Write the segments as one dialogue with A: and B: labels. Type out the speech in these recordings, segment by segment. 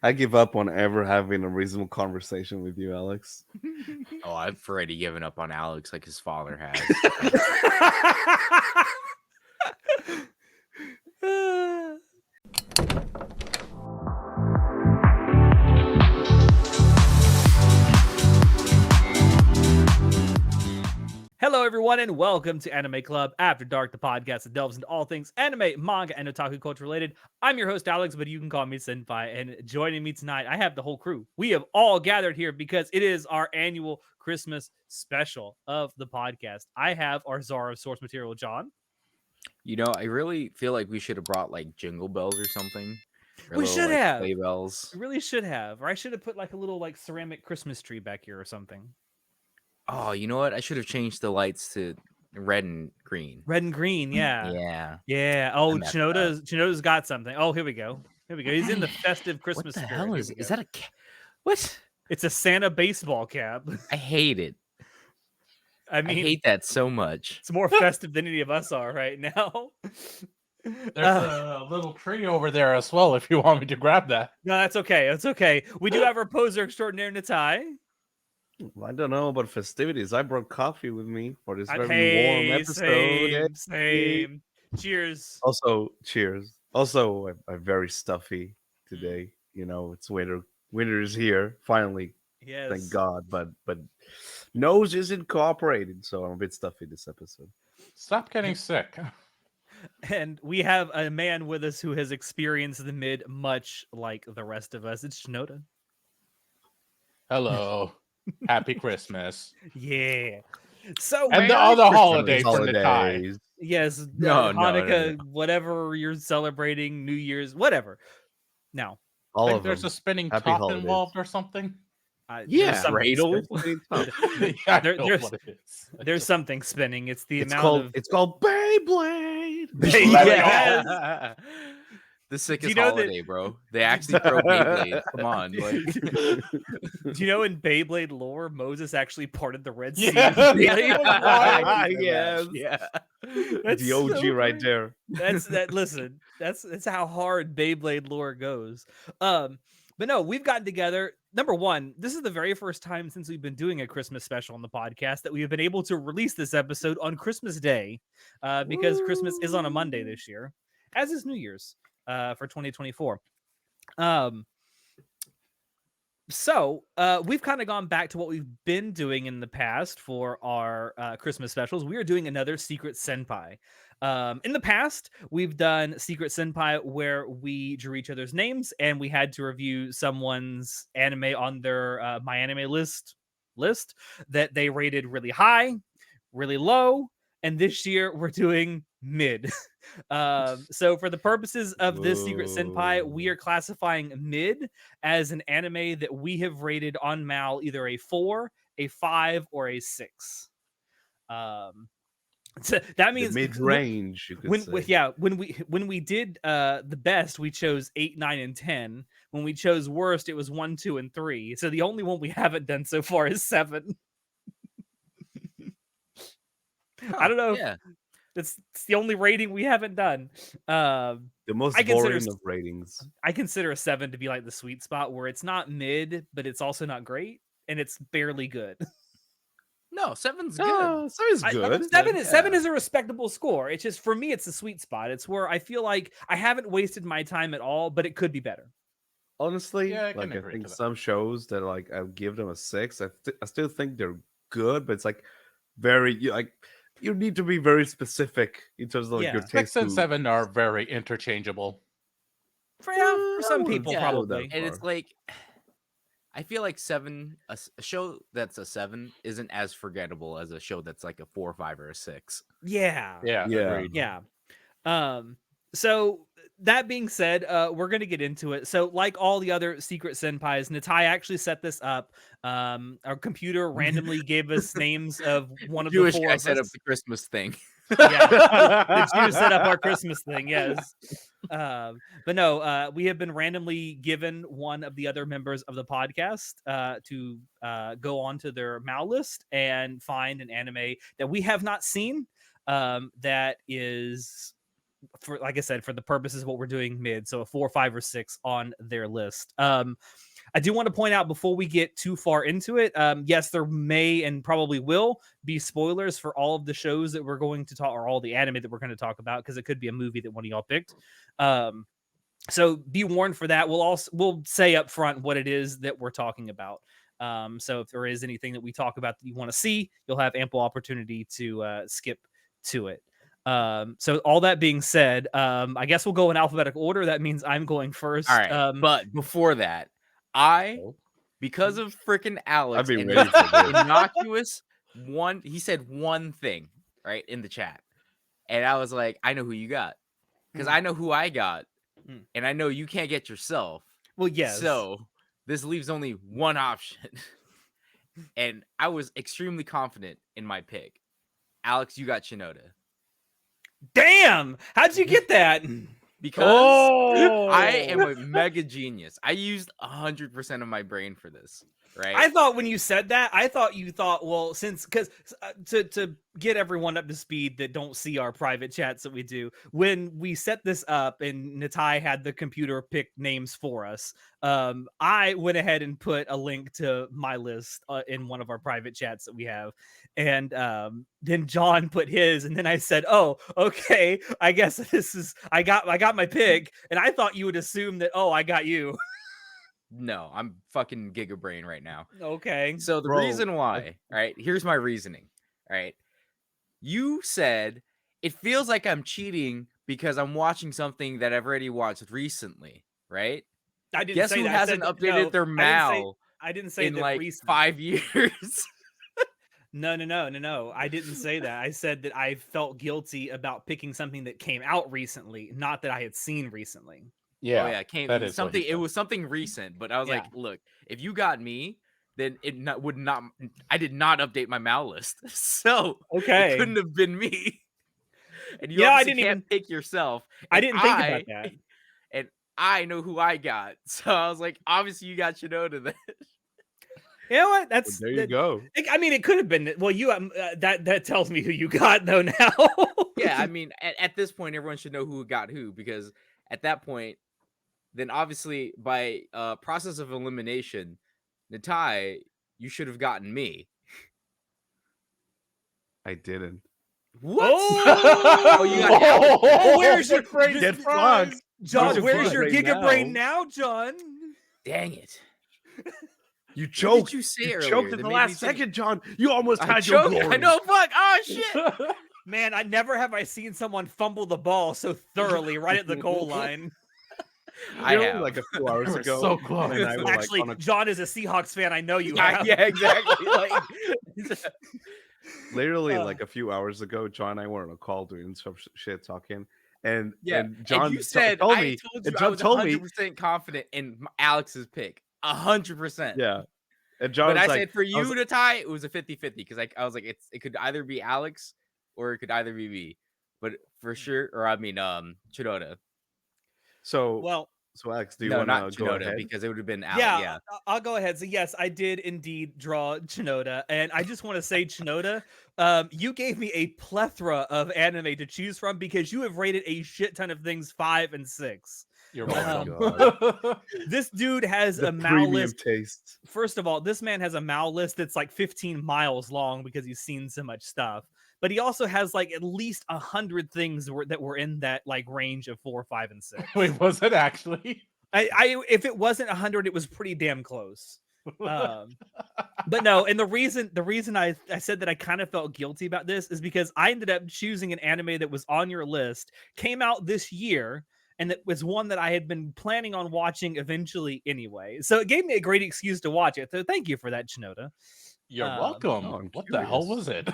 A: I give up on ever having a reasonable conversation with you, Alex.
B: Oh, I've already given up on Alex like his father has.
C: Hello, everyone, and welcome to Anime Club After Dark, the podcast that delves into all things anime, manga, and otaku culture related. I'm your host, Alex, but you can call me Senpai. And joining me tonight, I have the whole crew. We have all gathered here because it is our annual Christmas special of the podcast. I have our czar of source material, John.
B: You know, I really feel like we should have brought like jingle bells or something. Or
C: We
B: little,
C: should
B: like,
C: have.
B: sleigh bells.
C: We really should have. Or I should have put like a little like ceramic Christmas tree back here or something.
B: Oh, you know what? I should have changed the lights to red and green.
C: Red and green, yeah.
B: Yeah.
C: Yeah. Oh,
B: I messed up.
C: Chinoda's got something. Oh, here we go. Here we go. He's in the festive Christmas
B: What the
C: spirit.
B: hell
C: Here
B: is
C: we
B: is
C: go.
B: that a what?
C: It's a Santa baseball cap.
B: I hate it.
C: I
B: I
C: mean,
B: hate that so much.
C: it's more festive than any of us are right now.
D: There's a little tree over there as well if you want me to grab that.
C: No, that's okay. That's okay. We do have our poser extraordinaire, Natai.
A: I don't know about festivities. I brought coffee with me for this very warm
C: Hey,
A: episode.
C: same. Cheers.
A: Also, cheers. Also, I'm very stuffy today. You know, it's winter. Winter is here finally.
C: Yes.
A: Thank God. But nose isn't cooperating, so I'm a bit stuffy this episode.
D: Stop getting sick.
C: And we have a man with us who has experienced the mid much like the rest of us. It's Shinoda.
D: Hello. Happy Christmas.
C: Yeah. So
D: And the
C: Merry
D: other
C: Christmas.
D: holiday for the tie.
A: Holidays.
C: Yes,
B: No, no,
C: Hanukkah,
B: no.
C: whatever you're celebrating, New Year's, whatever. Now,
A: All
D: Think
A: of
D: there's
A: them.
D: a spinning
A: Happy
D: top
A: holidays.
D: involved or something?
B: Yeah,
C: there's something
B: Radle.
C: spinning.
D: I
C: There-
D: know
C: there's-
D: what it is.
C: There's something spinning. It's the
A: It's
C: amount
A: called
C: of.
A: it's called Beyblade.
C: Yes.
B: The sickest
C: know that-
B: holiday, bro. They actually throw Beyblades. Come on, like
C: Do you know in Beyblade lore, Moses actually parted the Red Sea?
D: Yeah.
A: Yes.
B: yeah.
C: That's
A: The OG
C: so
A: right
C: great.
A: there.
C: Listen, that's how hard Beyblade lore goes. But no, we've gotten together. Number one, this is the very first time since we've been doing a Christmas special on the podcast that we have been able to release this episode on Christmas Day, because Christmas is on a Monday this year, as is New Year's for 2024. So we've kind of gone back to what we've been doing in the past for our Christmas specials. We are doing another Secret Senpai. In the past, we've done Secret Senpai where we drew each other's names and we had to review someone's anime on their My Anime list that they rated really high, really low, and this year we're doing mid. So for the purposes of this Secret Senpai, we are classifying mid as an anime that we have rated on Mal either a 4, a 5, or a 6. So that means
A: Mid range, you could say.
C: when we did the best, we chose 8, 9, and 10. When we chose worst, it was 1, 2, and 3. So the only one we haven't done so far is 7. I don't know.
B: Yeah.
C: It's the only rating we haven't done.
A: The most
C: I consider
A: boring of ratings.
C: I consider a 7 to be like the sweet spot where it's not mid, but it's also not great, and it's barely good.
B: No, 7's good.
A: Oh, so it's good.
C: Seven is a respectable score. It's just for me, it's the sweet spot. It's where I feel like I haven't wasted my time at all, but it could be better.
A: Honestly,
D: Yeah, I can
A: like I
D: agree
A: think
D: to that.
A: some shows that like I'll give them a 6. I still think they're good, but it's like you need to be very specific in terms of like
C: Yeah.
A: your
D: 6
A: taste.
D: and 7 are very interchangeable.
C: For
A: I
C: some
A: wouldn't
C: people,
A: go
C: probably.
A: that
B: And it's
A: far.
B: like, I feel like a show that's a 7 isn't as forgettable as a show that's like a 4, 5, or a 6.
C: Yeah.
D: Yeah, agreed.
C: Yeah. So that being said, we're gonna get into it. So, like all the other Secret Senpais, Natai actually set this up. Our computer randomly gave us names of one of
B: Jewish
C: the 4
B: guy
C: of
B: set up
C: us.
B: the Christmas thing.
C: Yeah, the Jews set up our Christmas thing. Yes, but no, we have been randomly given one of the other members of the podcast to go onto their Mal list and find an anime that we have not seen that is for, like I said, for the purposes of what we're doing mid, so a 4, 5, or 6 on their list. I do want to point out before we get too far into it, yes, there may and probably will be spoilers for all of the shows that we're going to talk, or all the anime that we're going to talk about, because it could be a movie that one of y'all picked. So be warned for that. We'll say up front what it is that we're talking about. So if there is anything that we talk about that you want to see, you'll have ample opportunity to skip to it. So all that being said, I guess we'll go in alphabetical order. That means I'm going first.
B: All right, but before that, because of freaking Alex,
A: I'd be
B: and
A: ready for this.
B: innocuous one, he said one thing right in the chat, and I was like, I know who you got, because I know who I got, and I know you can't get yourself.
C: Well, yes.
B: So this leaves only one option, and I was extremely confident in my pick. Alex, you got Shinoda.
C: Damn! How'd you get that?
B: Because I am a mega genius. I used 100% of my brain for this, right?
C: I thought when you said that, I thought you thought, well, because to get everyone up to speed that don't see our private chats that we do, when we set this up and Natai had the computer pick names for us, I went ahead and put a link to my list in one of our private chats that we have, and then John put his, and then I said, oh, okay, I guess this is I got my pick, and I thought you would assume that, oh, I got you.
B: No, I'm fucking giga brain right now.
C: Okay.
B: So the reason why, right? Here's my reasoning, right? You said it feels like I'm cheating because I'm watching something that I've already watched recently, right?
C: I didn't
B: Guess
C: say
B: who
C: that.
B: hasn't updated their MAL
C: I didn't say
B: in
C: that
B: like
C: recently.
B: 5 years?
C: No. I didn't say that. I said that I felt guilty about picking something that came out recently, not that I had seen recently.
D: Yeah,
B: Oh yeah,
D: that is
B: something.
D: what he
B: It
D: said.
B: was something recent, but I was
C: Yeah.
B: like, look, if you got me, then would not. I did not update my MAL list, so
C: Okay.
B: it couldn't have been me. And you
C: Yeah, I
B: obviously
C: didn't
B: can't pick yourself.
C: I
B: and
C: didn't think about that.
B: And I know who I got, so I was like, obviously you got Shinoda then.
C: You know what?
A: Well, there you go.
C: I mean, it could have been. Well, you that tells me who you got though now.
B: Yeah, I mean, at this point, everyone should know who got who, because at that point, then obviously by process of elimination, Natai, you should have gotten me.
A: I didn't.
B: What?
C: Oh,
B: you got Alex.
C: Oh, where's your
D: great
A: Get
D: surprise?
A: fucked.
C: John? Where's your
A: Giga
C: Giga
A: Brain
C: Brain now, John?
B: Dang it!
A: You
B: What
A: choked.
B: did you say
A: You
B: earlier?
A: choked
B: that
A: in the
B: made me
A: last
B: think-
A: second, John. You almost
B: I
A: had your
B: choked.
A: glory.
B: I know. Fuck. Oh shit.
C: Man, I never have I seen someone fumble the ball so thoroughly right at the goal line.
B: I
A: You know,
B: have.
A: like a few hours
D: were
A: ago.
D: so close.
A: when I was, like,
C: Actually,
A: on a-
C: John is a Seahawks fan. I know you
B: Yeah,
C: have.
B: yeah, exactly. Like,
A: literally like a few hours ago, John and I were on a call doing some shit talking, and
B: yeah.
A: and John
B: you said
A: told
B: I
A: me,
B: told
A: and
B: you I
A: John
B: was
A: told me,
B: 100% confident in Alex's pick. 100%.
A: yeah, and John
B: But
A: was
B: I
A: like,
B: said for
A: I was
B: you to tie, it was a 50-50 because I was like, it could either be Alex or it could either be me. But for sure, or I mean, Shinoda.
A: so
C: Well,
A: so Alex, do you
B: No,
A: want
B: not
A: to go
B: Shinoda
A: ahead?
B: because it would have been Alex.
C: yeah,
B: Yeah.
C: I'll go ahead. So yes, I did indeed draw Shinoda, and I just want to say, Shinoda, you gave me a plethora of anime to choose from because you have rated a shit ton of things 5 and 6.
D: You're
A: Oh
D: welcome.
C: This dude has
A: The
C: a MAL
A: premium
C: list.
A: taste.
C: First of all, this man has a MAL list that's like 15 miles long because he's seen so much stuff. But he also has like at least 100 things that were in that like range of 4, 5, and 6.
D: Wait, was it actually?
C: I if it wasn't 100, it was pretty damn close. But no, and the reason I said that I kind of felt guilty about this is because I ended up choosing an anime that was on your list, came out this year, and that was one that I had been planning on watching eventually anyway. So it gave me a great excuse to watch it. So thank you for that, Shinoda.
D: You're welcome.
A: oh, I'm
D: What the hell
A: curious.
D: was it?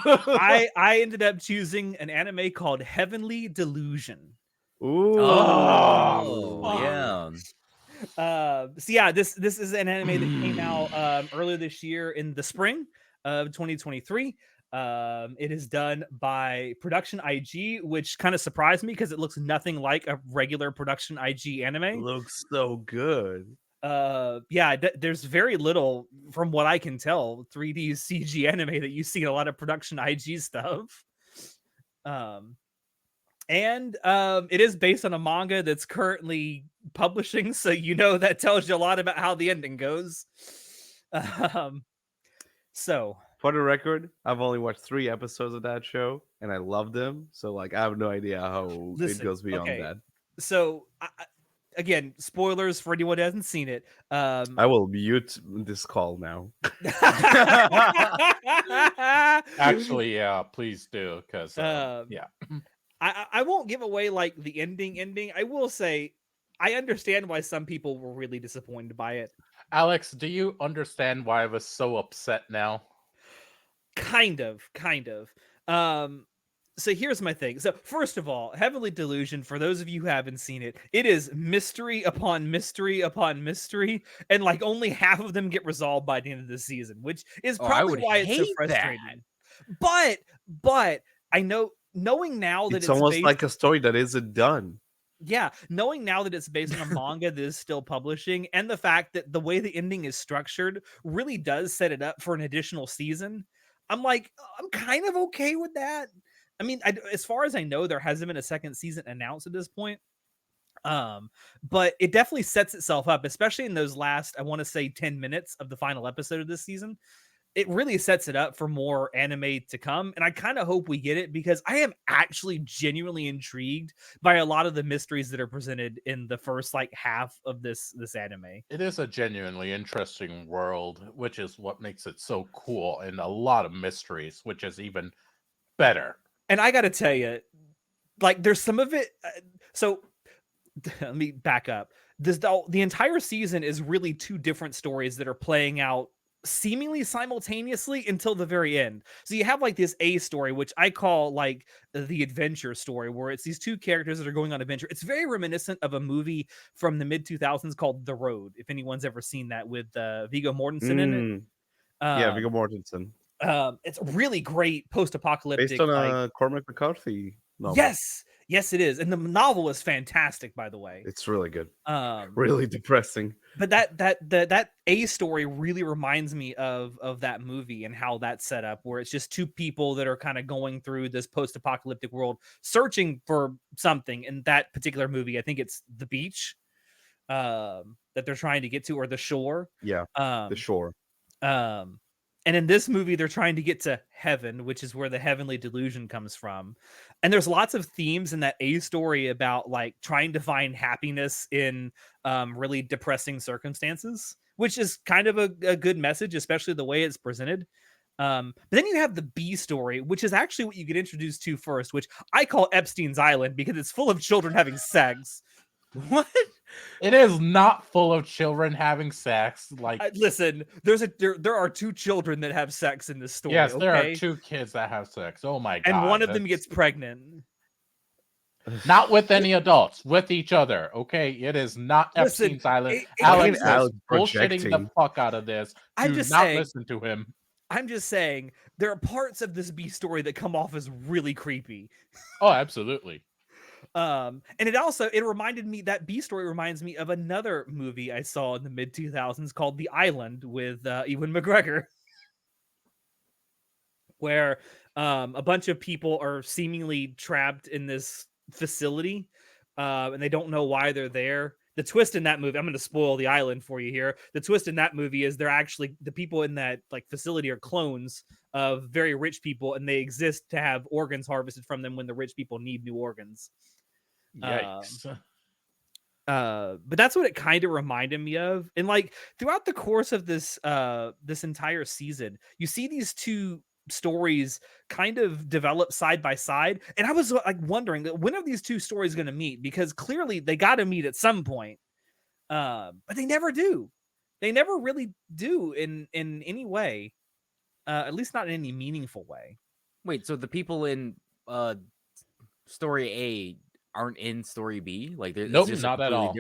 C: I ended up choosing an anime called Heavenly Delusion.
A: Ooh.
B: Oh, yeah.
C: So yeah, this is an anime that came out earlier this year in the spring of 2023. It is done by Production IG, which kind of surprised me because it looks nothing like a regular Production IG anime.
A: Looks so good.
C: Yeah, there's very little, from what I can tell, 3D CG anime that you see in a lot of Production IG stuff. And it is based on a manga that's currently publishing, so that tells you a lot about how the ending goes. Um, so
A: For the record, I've only watched 3 episodes of that show, and I love them. So like, I have no idea how it
C: listen,
A: goes beyond
C: okay.
A: that.
C: So again, spoilers for anyone who hasn't seen it.
A: I will mute this call now.
D: Actually, yeah, please do, because yeah.
C: I won't give away like the ending. I will say I understand why some people were really disappointed by it.
D: Alex, do you understand why I was so upset now?
C: Kind of. So here's my thing. So first of all, Heavenly Delusion, for those of you who haven't seen it, it is mystery upon mystery upon mystery, and like only half of them get resolved by the end of the season, which is
B: I
C: probably
B: would
C: why it's so
B: hate
C: frustrating. But I knowing now that
A: It's
C: it's
A: almost
C: based,
A: like a story that isn't done.
C: yeah, knowing now that it's based on a manga that is still publishing, and the fact that the way the ending is structured really does set it up for an additional season, I'm like, I'm kind of okay with that. I mean, as far as I know, there hasn't been a second season announced at this point. But it definitely sets itself up, especially in those last, I want to say, 10 minutes of the final episode of this season. It really sets it up for more anime to come, and I kind of hope we get it, because I am actually genuinely intrigued by a lot of the mysteries that are presented in the first like half of this anime.
D: It is a genuinely interesting world, which is what makes it so cool, and a lot of mysteries, which is even better.
C: And I got to tell you, like, there's some of it. So let me back up. The entire season is really two different stories that are playing out seemingly simultaneously until the very end. So you have like this A story, which I call like the adventure story, where it's these two characters that are going on adventure. It's very reminiscent of a movie from the mid 2000s called The Road, if anyone's ever seen that, with Viggo Mortensen in it.
A: Yeah,
C: Um,
A: Viggo Mortensen.
C: it's a really great
A: Based
C: post-apocalyptic,
A: on
C: like,
A: a Cormac McCarthy novel.
C: yes, it is, and the novel is fantastic, by the way.
A: It's really good.
C: Um,
A: Really depressing.
C: but that A story really reminds me of that movie and how that's set up, where it's just two people that are kind of going through this post-apocalyptic world, searching for something. In that particular movie, I think it's the beach that they're trying to get to, or the shore.
A: Yeah, the shore.
C: Um, and in this movie, they're trying to get to heaven, which is where the heavenly delusion comes from. And there's lots of themes in that A story about like trying to find happiness in really depressing circumstances, which is kind of a good message, especially the way it's presented. But then you have the B story, which is actually what you get introduced to first, which I call Epstein's Island, because it's full of children having sex.
B: What?
D: It is not full of children having sex. Like,
C: Listen, there are two children that have sex in this story.
D: yes, there
C: okay?
D: are two kids that have sex. Oh my god!
C: And one of them
D: that's-
C: gets pregnant.
D: not with any adults, with each other. Okay, it is not
C: Listen,
D: Epstein's Island.
C: it-
D: Alex is
A: Alex
D: bullshitting the
A: projecting.
D: fuck out of this.
C: I'm
D: Do
C: just
D: not
C: saying-
D: listen to him.
C: I'm just saying, there are parts of this B story that come off as really creepy.
D: Oh, absolutely.
C: And it reminded me, that B story reminds me of another movie I saw in the mid 2000s called The Island, with Ewan McGregor, where a bunch of people are seemingly trapped in this facility, and they don't know why they're there. The twist in that movie, I'm going to spoil The Island for you here. The twist in that movie is they're actually, the people in that like facility are clones of very rich people, and they exist to have organs harvested from them when the rich people need new organs.
D: Yikes.
C: But that's what it kind of reminded me of. And like throughout the course of this this entire season, you see these two stories kind of develop side by side, and I was like wondering, when are these two stories going to meet, because clearly they got to meet at some point. But they never do. They never really do in any way, at least not in any meaningful way.
B: Wait, so the people in story A aren't in story B? Like,
D: Nope, not at all.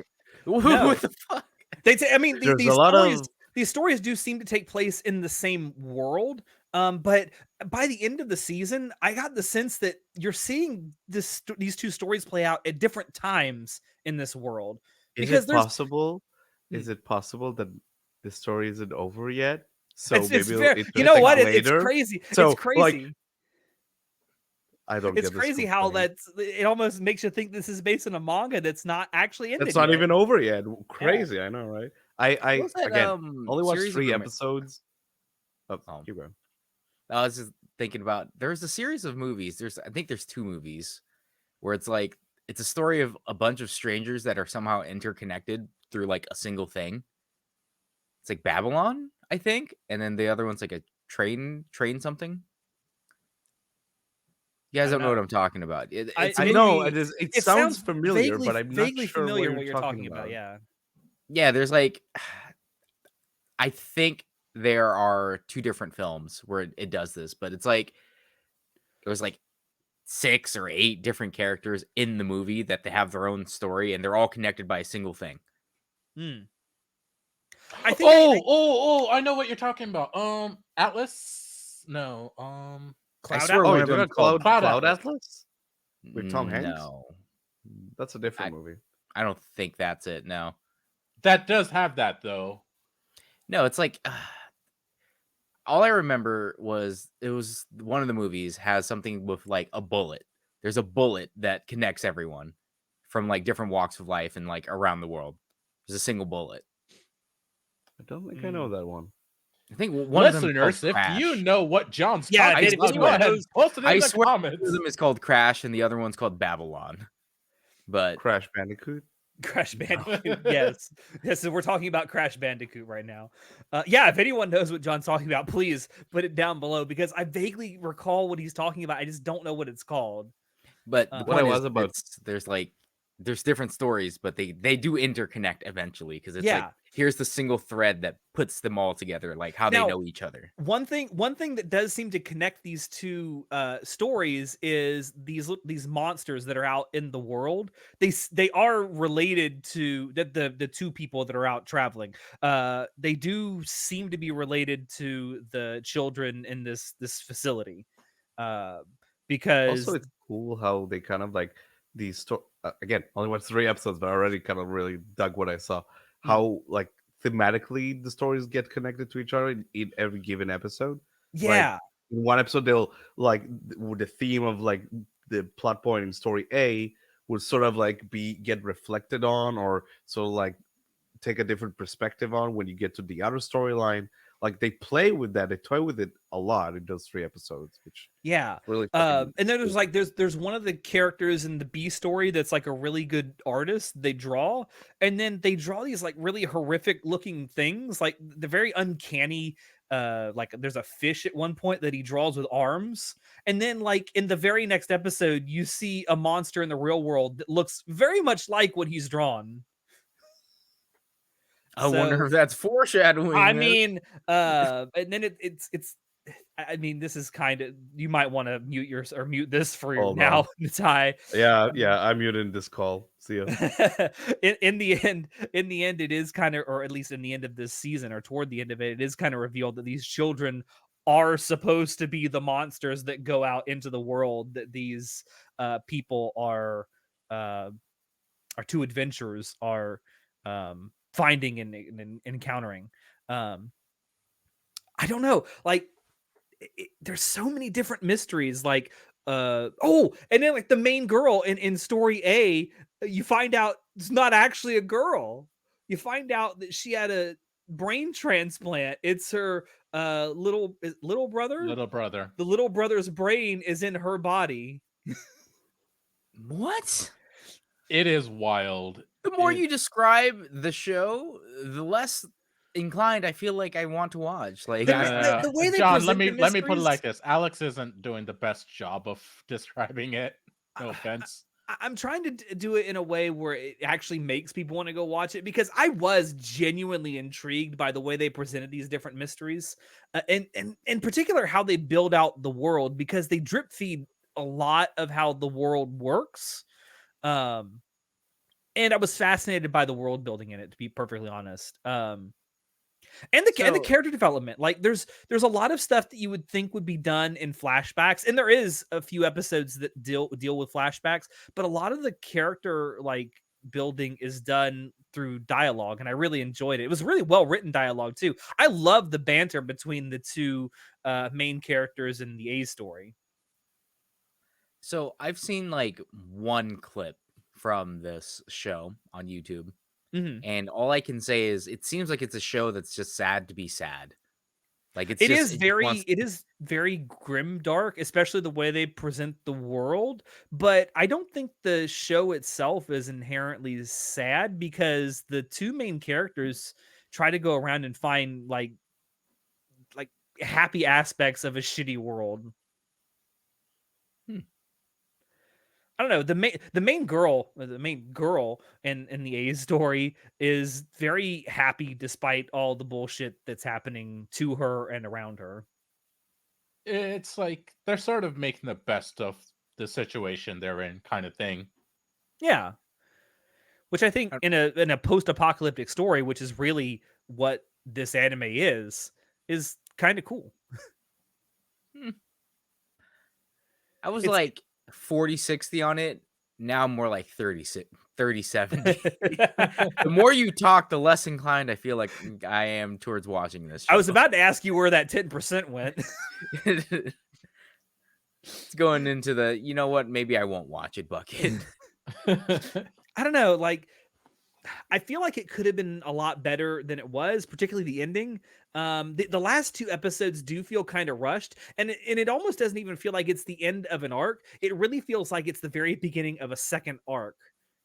C: No.
B: What the fuck?
C: I mean,
A: There's
C: these
A: a lot
C: stories,
A: of-
C: these stories do seem to take place in the same world. But by the end of the season, I got the sense that you're seeing these two stories play out at different times in this world.
A: Is
C: Because
A: it
C: there's-
A: possible? Is it possible that the story isn't over yet? So
C: it's
A: maybe
C: fair.
A: it's
C: You know what? It's
A: later.
C: crazy.
A: So,
C: It's crazy.
A: I don't
C: It's
A: get this
C: crazy how
A: complaint.
C: it almost makes you think this is based on a manga that's not actually ended
A: It's not
C: yet.
A: even over yet. Crazy, I know, right? I
B: What was that
A: again only watched
B: series of
A: 3 episodes. Oh,
B: Oh,
A: keep going.
B: I was just thinking about there's a series of movies. I think there's 2 movies where it's like it's a story of a bunch of strangers that are somehow interconnected through like a single thing. It's like Babylon, I think, and then the other one's like a train something. You guys
C: I
B: don't
C: don't
B: know what
C: know.
B: I'm talking about. It's
C: I
A: I
B: a
C: mean,
A: know
B: movie.
A: it
C: it
A: sounds
C: sounds
A: familiar, but I'm not
C: vaguely
A: sure what
C: familiar
A: you're
C: what you're talking about. Yeah.
B: Yeah, there's like I think there are 2 different films where it does this, but it's like there's like 6 or 8 different characters in the movie that they have their own story and they're all connected by a single thing.
C: Hmm. I think
D: I know what you're talking about. Atlas? No.
B: I
C: Cloud
B: swear
A: Oh,
C: Atlas.
B: one
A: you're
B: of
A: talking
B: them's
A: about
B: called
A: Cloud
D: Cloud Atlas.
A: Atlas with Tom Hanks?
B: No.
A: That's a
B: I,
A: different movie.
B: I don't think that's it. No.
D: That does have that though.
B: No, it's like all I remember was it was one of the movies has something with like a bullet. There's a bullet that connects everyone from like different walks of life and like around the world. There's a single bullet.
A: I don't think I know that one.
B: I think one of them is called
D: Listeners, if you
B: Crash.
D: know what John's
C: Yeah,
D: talking
C: if
D: about,
C: anyone
D: go ahead and
C: knows-
D: post it in
B: I
D: the
B: swear one of
D: comments.
B: them is called Crash and the other one's called Babylon. But
A: Crash Bandicoot.
C: Crash Bandicoot. Yes. So we're talking about Crash Bandicoot right now. Yeah, if anyone knows what John's talking about, please put it down below because I vaguely recall what he's talking about. I just don't know what it's called.
B: the
C: What
B: point
A: I
B: is
A: was about-
B: there's different stories, but they do interconnect eventually because it's like
C: Yeah.
B: here's the single thread that puts them all together, like how
C: Now-
B: they know each other.
C: One thing that does seem to connect these two stories is these monsters that are out in the world. They are related to the 2 people that are out traveling. They do seem to be related to the children in this facility. Because
A: Also, it's cool how they kind of like these again, only watched 3 episodes, but I already kind of really dug what I saw. How like thematically the stories get connected to each other in every given episode. Like
C: yeah,
A: in one episode, they'll like with the theme of like the plot point in story A would sort of like get reflected on, or sort of like take a different perspective on when you get to the other storyline. Like they play with that, they toy with it a lot in those 3 episodes, which
C: yeah.
A: really fucking
C: And then there's
A: cool.
C: like there's one of the characters in the B story that's like a really good artist. They draw, and then they draw these like really horrific looking things, like the very uncanny. Like there's a fish at one point that he draws with arms, and then like in the very next episode, you see a monster in the real world that looks very much like what he's drawn.
B: I wonder
C: So,
B: if that's foreshadowing.
C: I
B: man.
C: mean, and then it's. I mean, this is kind of you might want to mute this for
A: Oh,
C: now,
A: no.
C: Natai.
A: Yeah, I'm muting this call. See ya.
C: in the end, it is kind of, or at least in the end of this season, or toward the end of it, it is kind of revealed that these children are supposed to be the monsters that go out into the world. That these people are 2 adventurers are finding and encountering. I don't know, like there's so many different mysteries, like and then like the main girl in story A, you find out it's not actually a girl. You find out that she had a brain transplant. It's her little brother.
D: Little brother.
C: The little brother's brain is in her body.
B: What?
D: It is wild.
B: The more you describe the show, the less inclined I feel like I want to watch. Like,
C: The way they
D: John,
C: present the
D: let me put it
C: mysteries-
D: like this. Alex isn't doing the best job of describing it. No offense.
C: I'm trying to do it in a way where it actually makes people want to go watch it, because I was genuinely intrigued by the way they presented these different mysteries, and in particular how they build out the world, because they drip feed a lot of how the world works. And I was fascinated by the world building in it, to be perfectly honest. And the character development, like there's a lot of stuff that you would think would be done in flashbacks, and there is a few episodes that deal with flashbacks, but a lot of the character like building is done through dialogue, and I really enjoyed it. It was really well written dialogue too. I love the banter between the 2 main characters in the A story.
B: So I've seen like one clip from this show on YouTube,
C: Mhm.
B: and all I can say is it seems like it's a show that's just sad to be sad. Like
C: It
B: it
C: is
B: just
C: very
B: wants.
C: it is very grim dark, especially the way they present the world, but I don't think the show itself is inherently sad because the two main characters try to go around and find like happy aspects of a shitty world.
B: Hmm.
C: I don't know. The main girl in the A story is very happy despite all the bullshit that's happening to her and around her.
D: It's like they're sort of making the best of the situation they're in, kind of thing.
C: Yeah. Which I think
B: uh,
C: in a post-apocalyptic story, which is really what this anime is kind of cool.
B: hmm. I was
C: It's
B: like 40-60 on it. Now I'm more like 30-70. The more you talk, the less inclined I feel like I am towards watching this
C: I was
B: show.
C: about to ask you where that 10% went.
B: It's going into the, you know what, maybe I won't watch it bucket.
C: I don't know, like I feel like it could have been a lot better than it was, particularly the ending. The last two episodes do feel kind of rushed, and it almost doesn't even feel like it's the end of an arc. It really feels like it's the very beginning of a second arc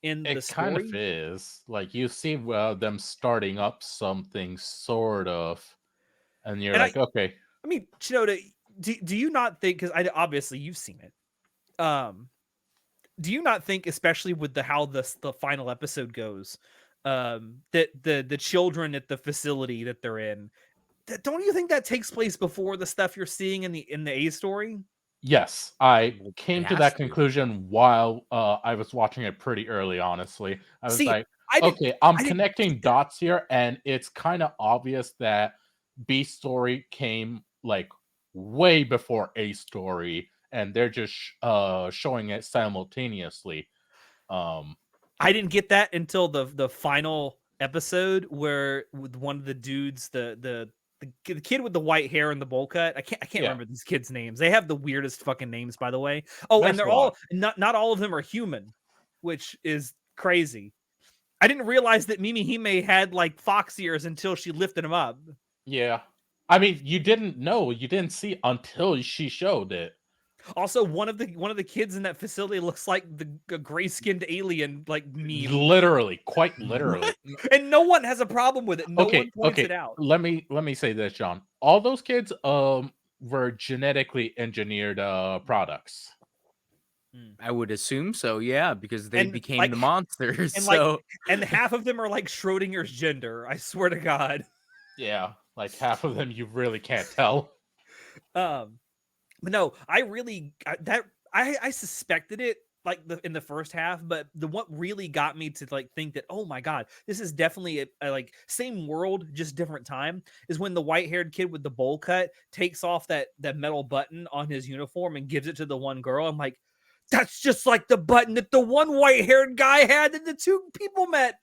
C: in the
D: It kind of
C: story.
D: is. Like you see them starting up something sort of, and you're
C: And
D: like, okay,
C: I mean, Shinoda, do you not think? Because I obviously you've seen it. Um, do you not think, especially with how the final episode goes, that the children at the facility that they're in, don't you think that takes place before the stuff you're seeing in the A story?
D: yes, I
B: Well, it
D: came to
B: has
D: that
B: to.
D: conclusion while I was watching it pretty early, honestly. I was
C: See,
D: like,
C: I didn't
D: okay, I'm
C: I didn't
D: connecting
C: get that.
D: dots here, and it's kind of obvious that B story came like way before A story, and they're just showing it simultaneously. Um,
C: I didn't get that until the final episode where with one of the dudes, the kid with the white hair and the bowl cut. I can't
D: yeah,
C: remember these kids' names. They have the weirdest fucking names, by the way. Oh, and
D: there's
C: they're
D: a lot.
C: all not all of them are human, which is crazy. I didn't realize that Mimi Hime had like fox ears until she lifted them up.
D: Yeah, I mean, you didn't know, you didn't see until she showed it.
C: Also, one of the kids in that facility looks like the gray skinned alien like meme,
D: Literally, quite literally.
C: and no one has a problem with it. No
D: Okay,
C: one points
D: okay.
C: it out.
D: Let me say this, John. All those kids were genetically engineered products.
B: I would assume so, yeah, because they
C: And
B: became
C: like
B: the monsters.
C: and like
B: So
C: and half of them are like Schrodinger's gender. I swear to God.
D: Yeah, like half of them you really can't tell.
C: Um, but no, I really I suspected it like in the first half, but the what really got me to like think that, oh my God, this is definitely a like same world, just different time, is when the white haired kid with the bowl cut takes off that metal button on his uniform and gives it to the one girl. I'm like, that's just like the button that the one white haired guy had that the two people met.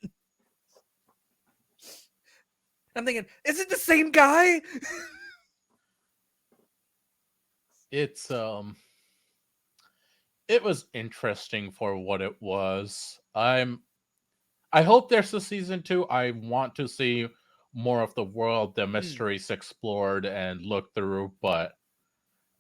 C: I'm thinking, is it the same guy?
D: It's it was interesting for what it was. I hope there's a season 2. I want to see more of the world, the mysteries explored and looked through, but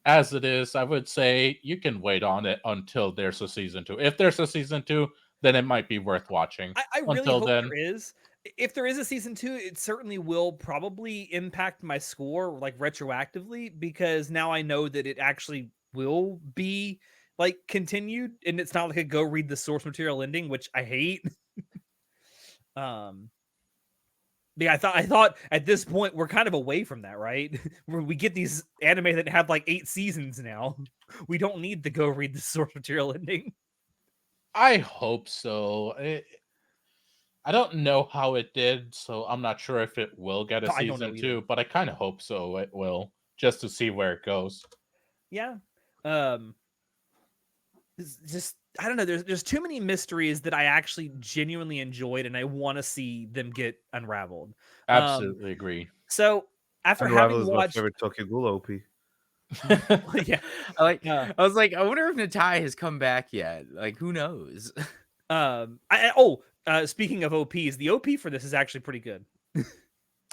D: as it is, I would say you can wait on it until there's a season 2. If there's a season 2, then it might be worth watching.
C: I really
D: Until
C: hope
D: then,
C: there is. If there is a season 2, it certainly will probably impact my score like retroactively because now I know that it actually will be like continued and it's not like a go read the source material ending, which I hate. um yeah, I thought at this point we're kind of away from that, right? Where we get these anime that have like 8 seasons now. We don't need to go read the source material ending.
D: I hope so. I don't know how it did, so I'm not sure if it will get a
C: I don't know
D: season
C: either.
D: 2, but I kind of hope so it will, just to see where it goes.
C: Yeah. Um It's just I don't know. There's too many mysteries that I actually genuinely enjoyed, and I want to see them get unraveled. Um,
D: Absolutely agree.
C: so after having
A: Unravel is my
C: watched,
A: favorite Tokyo Ghoul OP.
C: Yeah.
B: I was like, I wonder if Natai has come back yet. Like, who knows?
C: Speaking of OPs, the OP for this is actually pretty good.
A: The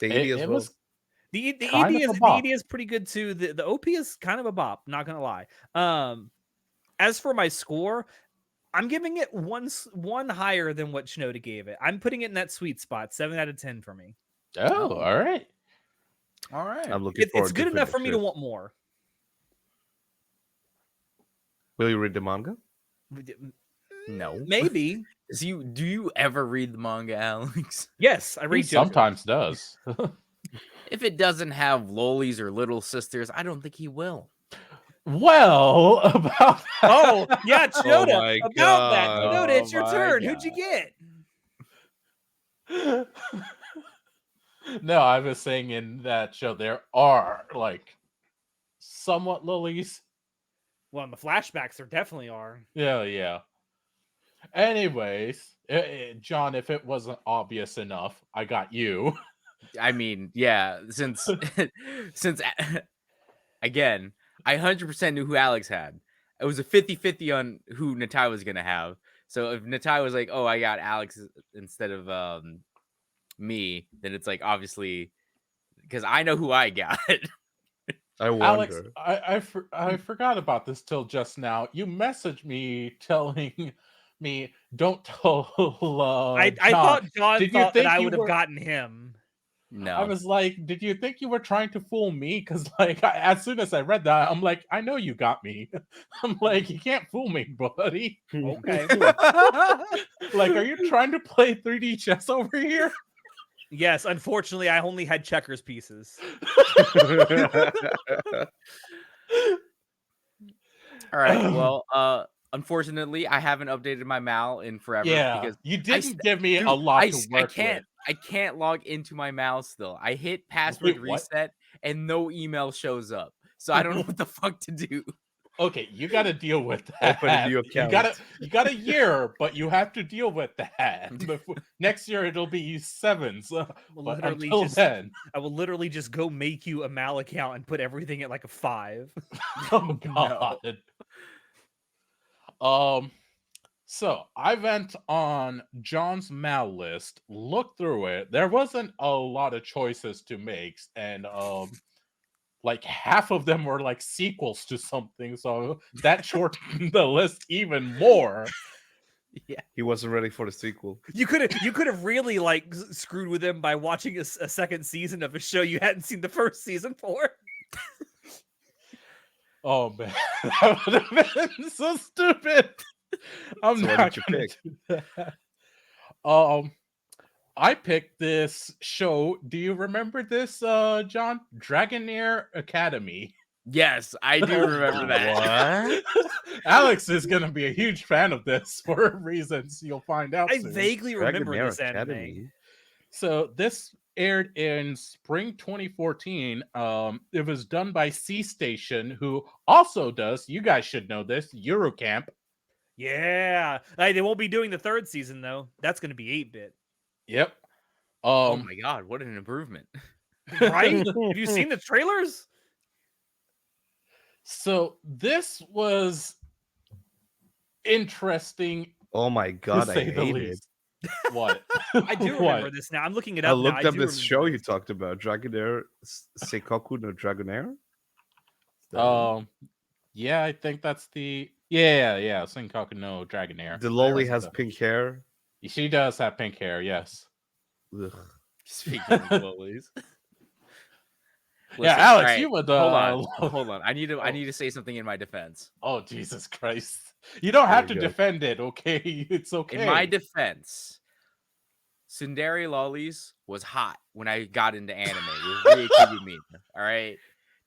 A: ED as
D: It
A: well.
D: was
C: The
D: kind
C: ED
D: of
C: is
D: a bop.
C: pretty good too. The OP is kind of a bop, not gonna lie. As for my score, I'm giving it one higher than what Shinoda gave it. I'm putting it in that sweet spot, 7 out of 10 for me.
D: Oh, all right.
B: All right.
A: I'm looking
C: It's
A: forward
C: good
A: to
C: enough for
A: finish
C: me to
A: it.
C: want more.
A: Will you read the manga?
B: No.
C: Maybe.
B: Do you ever read the manga, Alex?
C: Yes, I
D: He
C: read JoJo.
D: sometimes does.
B: If it doesn't have lolies or little sisters, I don't think he will.
D: Well, about
C: Oh, yeah, Shinoda.
A: my
C: About that.
A: God.
C: Shinoda, it's your
B: Oh my
C: turn. Who'd you
B: God.
C: get?
D: No, I was saying in that show there are like somewhat lilies.
C: Well, in the flashbacks, there definitely are.
D: Yeah. Anyways, John, if it wasn't obvious enough, I got you.
B: I mean, yeah, since again, I 100% knew who Alex had. It was a 50-50 on who Natai was going to have. So if Natai was like, "Oh, I got Alex instead of me," then it's like obviously because I know who I got.
A: I
D: Alex,
A: wonder.
D: I forgot about this till just now. You messaged me telling me don't tell
C: I
D: John.
C: thought John
D: Did you
C: thought that
D: think
C: I
D: you
C: would have
D: were?
C: gotten him.
B: No.
D: I was like, did you think you were trying to fool me? Because like, as soon as I read that, I'm like, I know you got me. I'm like, you can't fool me, buddy.
C: Okay.
D: Like, are you trying to play 3D chess over here?
C: Yes, unfortunately, I only had checkers pieces.
B: All right. Well, unfortunately, I haven't updated my mal in forever
D: Yeah,
B: because
D: you
B: I
D: didn't give me
B: dude,
D: a lot to work with.
B: I can't log into my mal still. I hit password
D: Wait, what?
B: reset and no email shows up. So I don't know what the fuck to do.
D: Okay, you got to deal with that.
A: Open a new account.
D: You got a year, but you have to deal with that. Next year it'll be 7. So, but until then,
C: I will literally just go make you a mal account and put everything at like a 5.
D: oh god. So I went on John's mal list, looked through it. There wasn't a lot of choices to make, and like half of them were like sequels to something, so that shortened the list even more.
B: Yeah.
A: He wasn't ready for the sequel.
C: You could have really like screwed with him by watching a second season of a show you hadn't seen the first season for.
D: Oh man, that would have been so stupid. I'm
A: So what
D: not
A: did you
D: gonna
A: pick?
D: do that. I picked this show. Do you remember this, John? Dragonair Academy.
B: Yes, I do remember that.
A: What?
D: Alex is gonna be a huge fan of this for reasons you'll find out
C: I
D: soon.
C: vaguely remember
A: Dragonair
C: this anime.
A: Academy?
D: So this aired in spring 2014. It was done by C Station, who also does, you guys should know this, Eurocamp.
C: Yeah, they won't be doing the third season though. That's going to be 8-bit.
D: Yep.
B: Oh my god, what an improvement.
C: Right? Have you seen the trailers?
D: So this was interesting.
A: Oh my god,
D: to
A: I
D: say the
A: hate it.
D: least. What?
C: I do remember
D: What?
C: this now. I'm looking it
A: I
C: up.
A: looked
C: now.
A: up
C: do
A: this
C: remember
A: show you
C: this.
A: talked about, Dragonair Seikoku no Dragonair. Is that one?
D: Yeah, I think that's the yeah. Senkaku no Dragonair.
A: The lolly has pink hair.
D: She does have pink hair. Yes.
A: Ugh.
B: Speaking of lilies.
D: Yeah,
B: Listen,
D: Alex,
B: alright,
D: you would.
B: hold on. I need to say something in my defense.
D: Oh Jesus Christ! You don't have to
A: There you go.
D: defend it. Okay, it's okay.
B: In my defense, Tsundere Lollies was hot when I got into anime. It was really me. All right,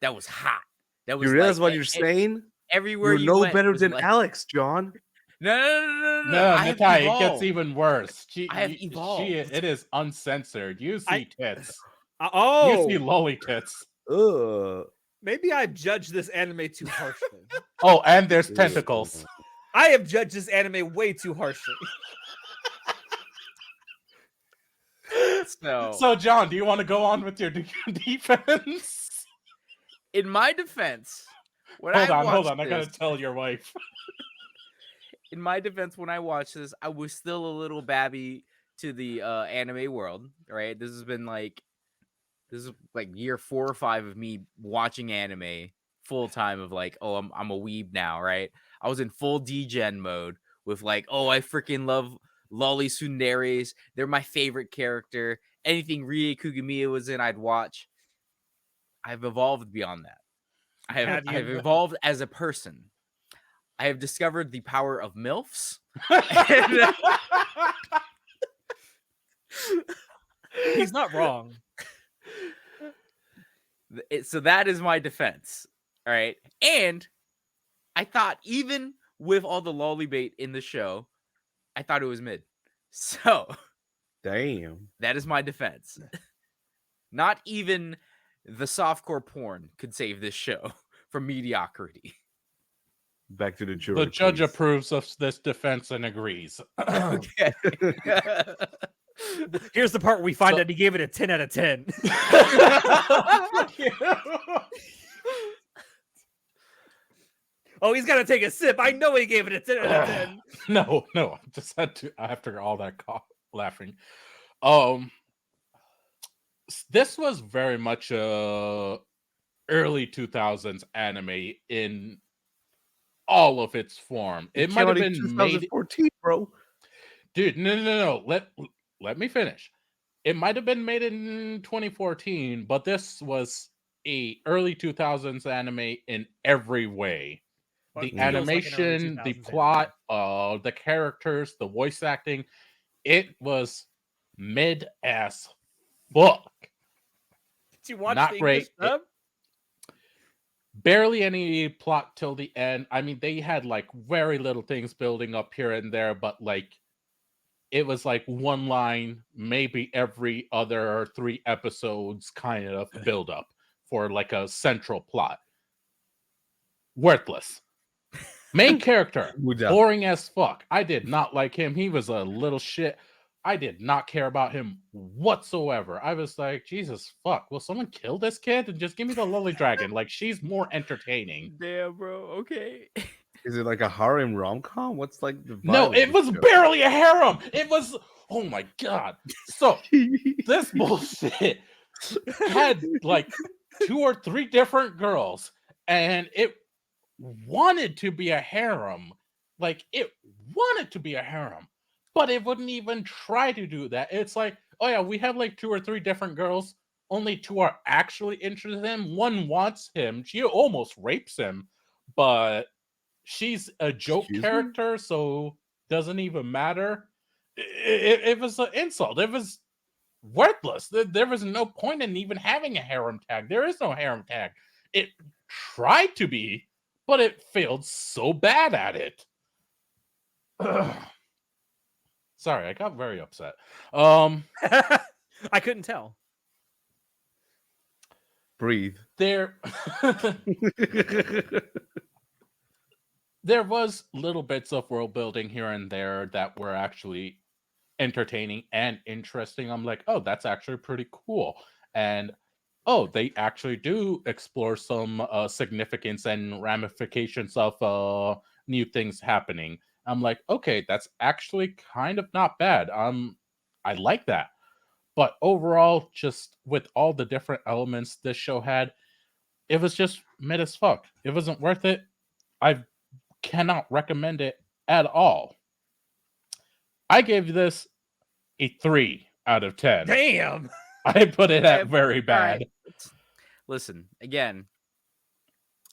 B: that was hot. That was
A: You realize
B: like,
A: what you're saying?
B: everywhere
A: You're
B: you
A: no
B: went
A: better
B: was
A: than
B: like,
A: Alex, John.
B: No.
D: No,
B: I have
D: Natai, it gets
B: evolved.
D: even worse.
B: I have evolved.
D: It is uncensored. You see tits. You
C: Oh,
D: see lolly tits.
A: Ugh.
C: maybe I've judged this anime too harshly.
D: Oh, and there's tentacles.
C: I have judged this anime way too harshly.
D: So, John, do you want to go on with your defense?
B: In my defense, when
D: Hold
B: I
D: on, hold
B: watched
D: on. I gotta
B: this,
D: tell your wife.
B: in my defense, when I watched this, I was still a little babby to the anime world. Right, this is like year 4 or 5 of me watching anime full time. Of like, oh, I'm a weeb now. Right, I was in full degen mode with like, oh, I freaking love lolly tsunderes. They're my favorite character. Anything Rie Kugamiya was in, I'd watch. I've evolved beyond that.
C: Have
B: I
C: you?
B: have evolved as a person. I have discovered the power of MILFs. And,
C: He's not wrong.
B: so that is my defense. All right. And I thought, even with all the lolly bait in the show, I thought it was mid. So
A: Damn.
B: that is my defense. Not even the softcore porn could save this show from mediocrity.
A: Back to the jury.
D: The judge
A: please.
D: approves of this defense and agrees.
B: Okay.
C: Here's the part where we find
D: So-
C: out he gave it a 10 out of 10.
D: Fuck you.
C: Oh, he's got to take a sip. I know he gave it a 10 out of 10.
D: No, I just had to after all that laughing. This was very much a early 2000s anime in all of its form. It might have been made
A: 2014, bro.
D: Dude, no. Let me finish. It might have been made in 2014, but this was a early 2000s anime in every way.
C: Well,
D: The
C: it feels like an early
D: animation, the
C: 2000s
D: plot, the characters, the voice acting, it was mid as fuck.
C: Did you watch
D: Not
C: the
D: great.
C: English dub?
D: Barely any plot till the end. I mean, they had like very little things building up here and there, but like it was like one line, maybe every other 3 episodes kind of build up for like a central plot. Worthless. Main character,
A: Muda.
D: boring as fuck. I did not like him. He was a little shit. I did not care about him whatsoever. I was like, Jesus fuck, will someone kill this kid and just give me the Lily Dragon? Like, she's more entertaining.
B: Damn, bro. Okay.
A: Is it like a harem rom com? What's like the vibe
D: No,
A: of
D: it
A: this
D: was
A: show?
D: barely a harem. It was, oh my god. So, this bullshit had like 2 or 3 different girls, and it wanted to be a harem. Like, it wanted to be a harem, but it wouldn't even try to do that. It's like, oh yeah, we have like 2 or 3 different girls. Only 2 are actually interested in him. One wants him. She almost rapes him, but she's a joke
A: Excuse me?
D: character, so doesn't even matter. It was an insult. It was worthless. There was no point in even having a harem tag. There is no harem tag. It tried to be, but it failed so bad at it. Sorry, I got very upset.
C: I couldn't tell.
A: Breathe.
D: There there was little bits of world building here and there that were actually entertaining and interesting. I'm like, oh, that's actually pretty cool. And oh, they actually do explore some significance and ramifications of new things happening. I'm like, okay, that's actually kind of not bad. I like that. But overall, just with all the different elements this show had, it was just mid as fuck. It wasn't worth it. I cannot recommend it at all. I gave this a 3 out of 10.
C: Damn.
D: I put it at
B: Okay,
D: very
B: all
D: bad.
B: right. Listen, again,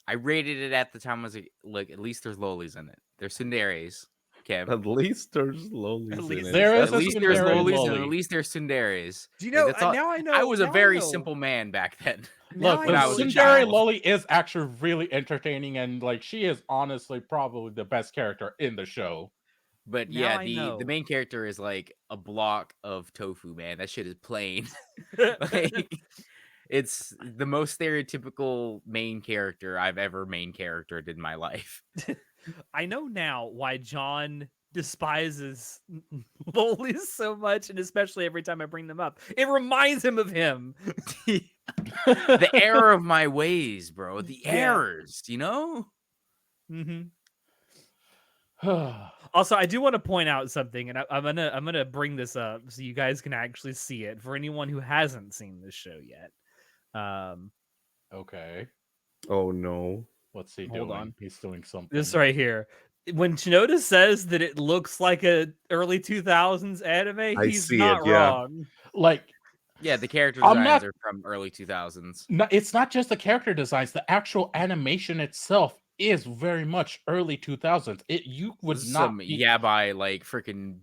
B: I rated it at the time as look, at least there's lolis in it. There's tsunderes. Okay.
A: At least there's lolis
C: At
A: in
C: least
A: it.
D: there is
B: At
D: a
B: least there's
D: tsundere
B: lolis and
D: loli.
B: at least there's tsunderes.
C: Do you
B: Like,
C: know?
B: that's all-
C: Now I know.
B: I was a
C: now I
B: very
C: know.
B: simple man back then.
C: Now
D: Look,
C: I
D: the
B: when I
C: know
B: was a
C: what
D: tsundere
B: child.
D: loli is actually really entertaining, and like she is honestly probably the best character in the show.
B: But
C: Now
B: yeah,
C: I
B: the
C: know.
B: main character is like a block of tofu, man. That shit is plain.
C: you.
B: Like, it's the most stereotypical main character I've ever main charactered in my life.
C: I know now why John despises lolis so much, and especially every time I bring them up, it reminds him of him.
B: The error of my ways, bro. The
C: Yeah.
B: errors, you know?
C: Mm-hmm. Also, I do want to point out something, and I'm gonna bring this up so you guys can actually see it for anyone who hasn't seen this show yet.
D: Okay.
A: Oh no.
D: What's he
C: Hold
D: doing?
C: on.
D: He's doing something.
C: This right here. When Shinoda says that it looks like a early 2000s anime,
A: I
C: he's
A: see
C: not
A: it, yeah.
C: wrong.
D: Like,
B: Yeah, the character
D: I'm
B: designs
D: not-
B: are from early 2000s.
D: no, it's not just the character designs. The actual animation itself is very much early 2000s. You would
B: This is
D: not
B: some
D: be.
B: yabai like freaking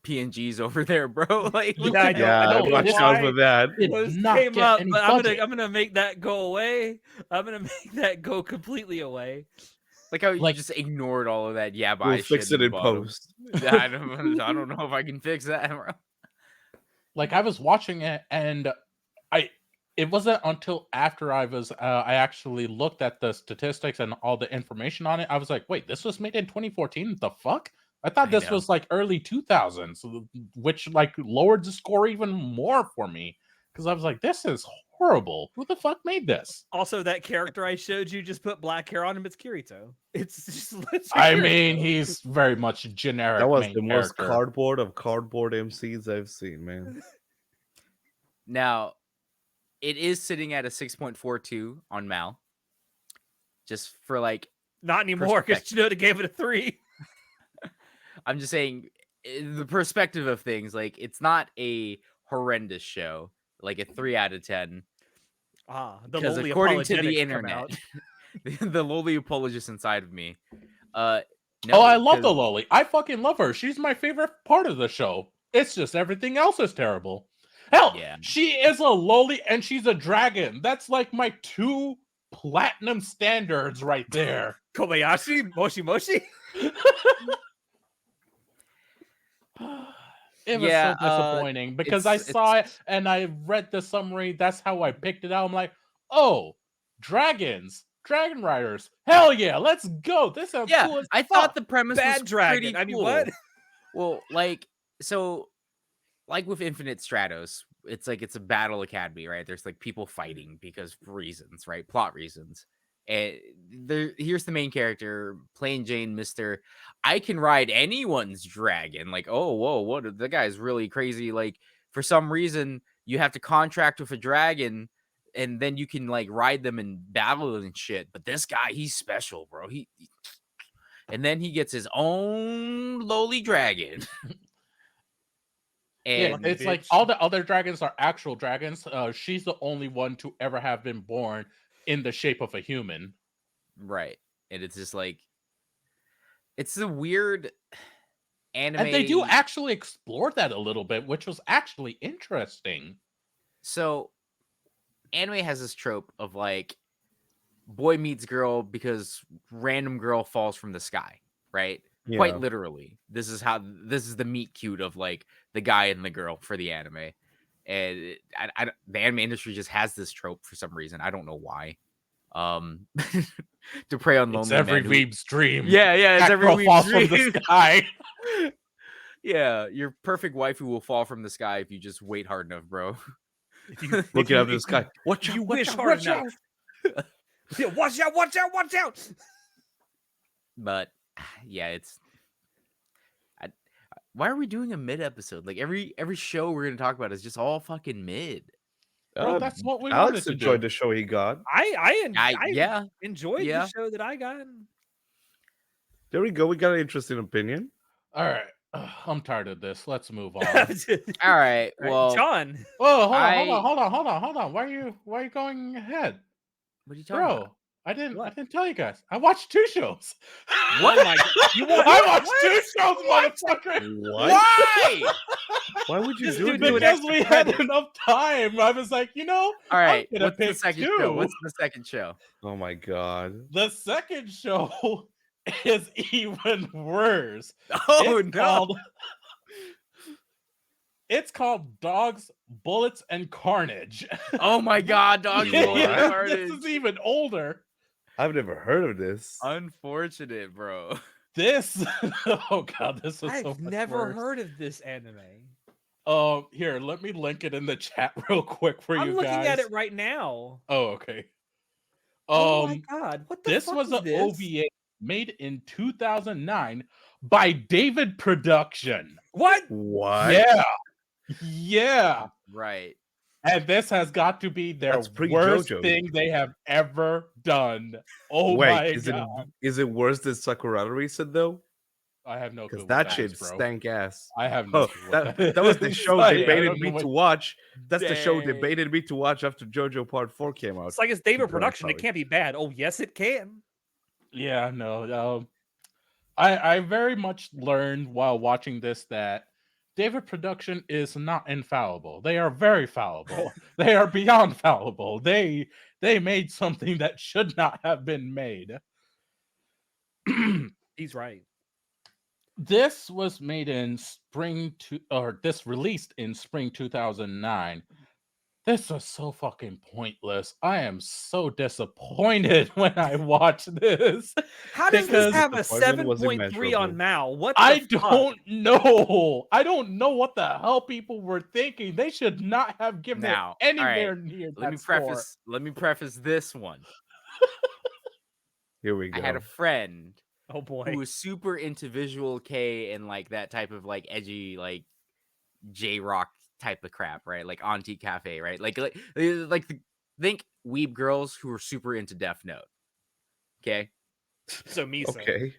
B: PNGs over there, bro. Like,
D: You
C: Yeah, I
D: could-
C: know.
A: Yeah,
C: I
A: I
C: don't know
A: watched out
C: why
A: for that.
D: did
C: those
D: not
C: came
D: get
C: up,
D: any
C: but
D: budget.
C: I'm gonna make that go away. I'm gonna make that go completely away.
B: like how you
D: Like-
B: just ignored all of that yabai
A: We'll
B: shit
A: fix it in
B: bottom.
A: post.
B: I don't know if I can fix that, bro.
D: Like, I was watching it, and it wasn't until after I actually looked at the statistics and all the information on it. I was like, wait, this was made in 2014. The fuck? I thought
B: I
D: this
B: know.
D: was like early 2000s, which like lowered the score even more for me because I was like, this is horrible. Who the fuck made this?
C: Also, that character I showed you just put black hair on him. It's Kirito. It's just.
D: I mean, he's very much generic.
A: That was
D: main
A: the most
D: character.
A: cardboard of cardboard MCs I've seen, man.
B: Now, it is sitting at a 6.42 on Mal. Just for like,
C: Not anymore because Shinoda gave it a 3.
B: I'm just saying the perspective of things. Like, it's not a horrendous show. Like a 3 out of 10.
C: The
B: Because
C: lowly
B: according to
C: apologetics
B: the
C: come
B: internet,
C: out.
B: the lowly apologist inside of me.
D: Oh,
B: No,
D: I love the
B: 'cause-
D: Loli. I fucking love her. She's my favorite part of the show. It's just everything else is terrible. Hell,
B: Yeah.
D: she is a Loli and she's a dragon. That's like my 2 platinum standards right there.
C: Kobayashi, Moshi Moshi.
D: It was
B: Yeah,
D: so disappointing because I saw it and I read the summary. That's how I picked it out. I'm like, oh, dragons, dragon riders. Hell yeah, let's go. This sounds
B: Yeah,
D: cool as
B: I
D: fuck.
B: thought the premise
C: Bad
B: was
C: dragon.
B: pretty
C: I mean,
B: cool.
C: what?
B: Well, like, so, like with Infinite Stratos, it's like it's a battle academy, right? There's like people fighting because of reasons, right? Plot reasons. And here's the main character, plain Jane, Mister. I can ride anyone's dragon. Like, oh, whoa, what? The guy's really crazy. Like, for some reason, you have to contract with a dragon, and then you can like ride them in battle and shit. But this guy, he's special, bro. And then he gets his own lowly dragon.
D: Yeah,
B: And
D: it's like
C: bitch.
D: all the other dragons are actual dragons. She's the only one to ever have been born in the shape of a human.
B: right. And it's just like it's a weird anime.
D: And they do actually explore that a little bit, which was actually interesting.
B: So anime has this trope of like boy meets girl because random girl falls from the sky, right?
A: Yeah.
B: Quite literally. This is the meet cute of like the guy and the girl for the anime. And the anime industry just has this trope for some reason. I don't know why. To prey on lonely
D: It's every
B: men who-
D: weeb's dream.
B: Yeah, it's
D: That
B: every
D: girl
B: weeb's
D: falls from
B: dream.
D: the sky.
B: Yeah, your perfect waifu will fall from the sky if you just wait hard enough, bro.
A: Looking up to the sky.
C: Watch you wish hard enough. Yeah, watch out! Watch out! Watch out!
B: But yeah, it's. Why are we doing a mid episode? Like every show we're gonna talk about is just all fucking mid.
D: Bro, that's what we
A: Alex
D: wanted to
A: enjoyed
D: do.
A: the show he got.
C: I
B: Yeah,
C: enjoyed
B: Yeah.
C: the show that I got.
A: There we go. We got an interesting opinion.
D: All right. I'm tired of this. Let's move on.
B: all right. Well,
C: John.
D: Whoa, hold
B: I-
D: on. Why are you going ahead?
B: what are you talking
D: Bro,
B: about?
D: I didn't
C: What?
D: tell you guys. I watched 2 shows.
B: What?
C: Oh my God. You watched-
D: I watched
C: what?
D: 2 shows, motherfucker.
A: What?
B: Why?
A: Why would you
C: This
A: do
C: dude
A: this?
C: doing
D: Because
C: extra
D: we had
C: credit.
D: enough time. I was like,
B: All right.
D: gonna
B: What's the
D: pick
B: second
D: 2.
B: show? What's the second show?
A: Oh my god.
D: The second show is even worse.
B: Oh
D: It's
B: no!
D: called- It's called Dogs, Bullets, and Carnage.
B: Oh my God, dog!
A: Yeah,
B: Lord,
A: yeah,
B: Carnage.
D: This is even older.
A: I've never heard of this.
B: Unfortunate, bro.
D: This, oh god, this is so
C: I've
D: much
C: never
D: worse.
C: heard of this anime.
D: Here, let me link it in the chat real quick for
C: I'm
D: you
C: looking at
D: guys.
C: it right now.
D: Oh, okay.
C: Oh my god, what the
D: This
C: fuck
D: was
C: is
D: an
C: this?
D: OVA made in 2009 by David Production.
C: What?
A: What?
D: Yeah, yeah.
B: Right.
D: And this has got to be their
A: That's
D: worst
A: pre-JoJo.
D: thing they have ever done. Oh
A: Wait,
D: my
A: is
D: god.
A: it worse than Sakura Recent though?
D: I have no
A: Because
D: clue what
A: that
D: that
A: shit
D: is, bro.
A: stank ass.
D: I have no
A: Oh,
D: clue what
A: that was the
D: is.
A: show
D: I
A: they
B: Dang.
A: baited
D: don't know
A: me
D: what-
A: to watch. That's the show they
B: Dang.
A: baited me to watch after JoJo Part 4 came out.
C: It's like it's David
A: Super
C: Production. It
A: sorry.
C: can't be bad. Oh yes, it can.
D: Yeah, no. I very much learned while watching this that David Production is not infallible. They are very fallible. They are beyond fallible. They made something that should not have been made.
C: He's right.
D: This was made in this released in spring 2009. This was so fucking pointless. I am so disappointed when I watch this.
C: How does
D: Because
C: this have a
A: disappointment was
C: 7.3
A: immeasurable.
C: on Mao? What the
D: I
C: fuck?
D: don't know. I don't know what the hell people were thinking. They should not have given
B: Now,
D: it
B: all right,
D: anywhere near
B: Let
D: that
B: me
D: score.
B: preface this one.
A: Here we go.
B: I had a friend
C: Oh boy.
B: who was super into Visual K and like that type of like edgy like J-rock type of crap, right? Like Auntie Cafe, right? Think weeb girls who are super into Death Note. Okay,
C: So Misa.
A: Okay.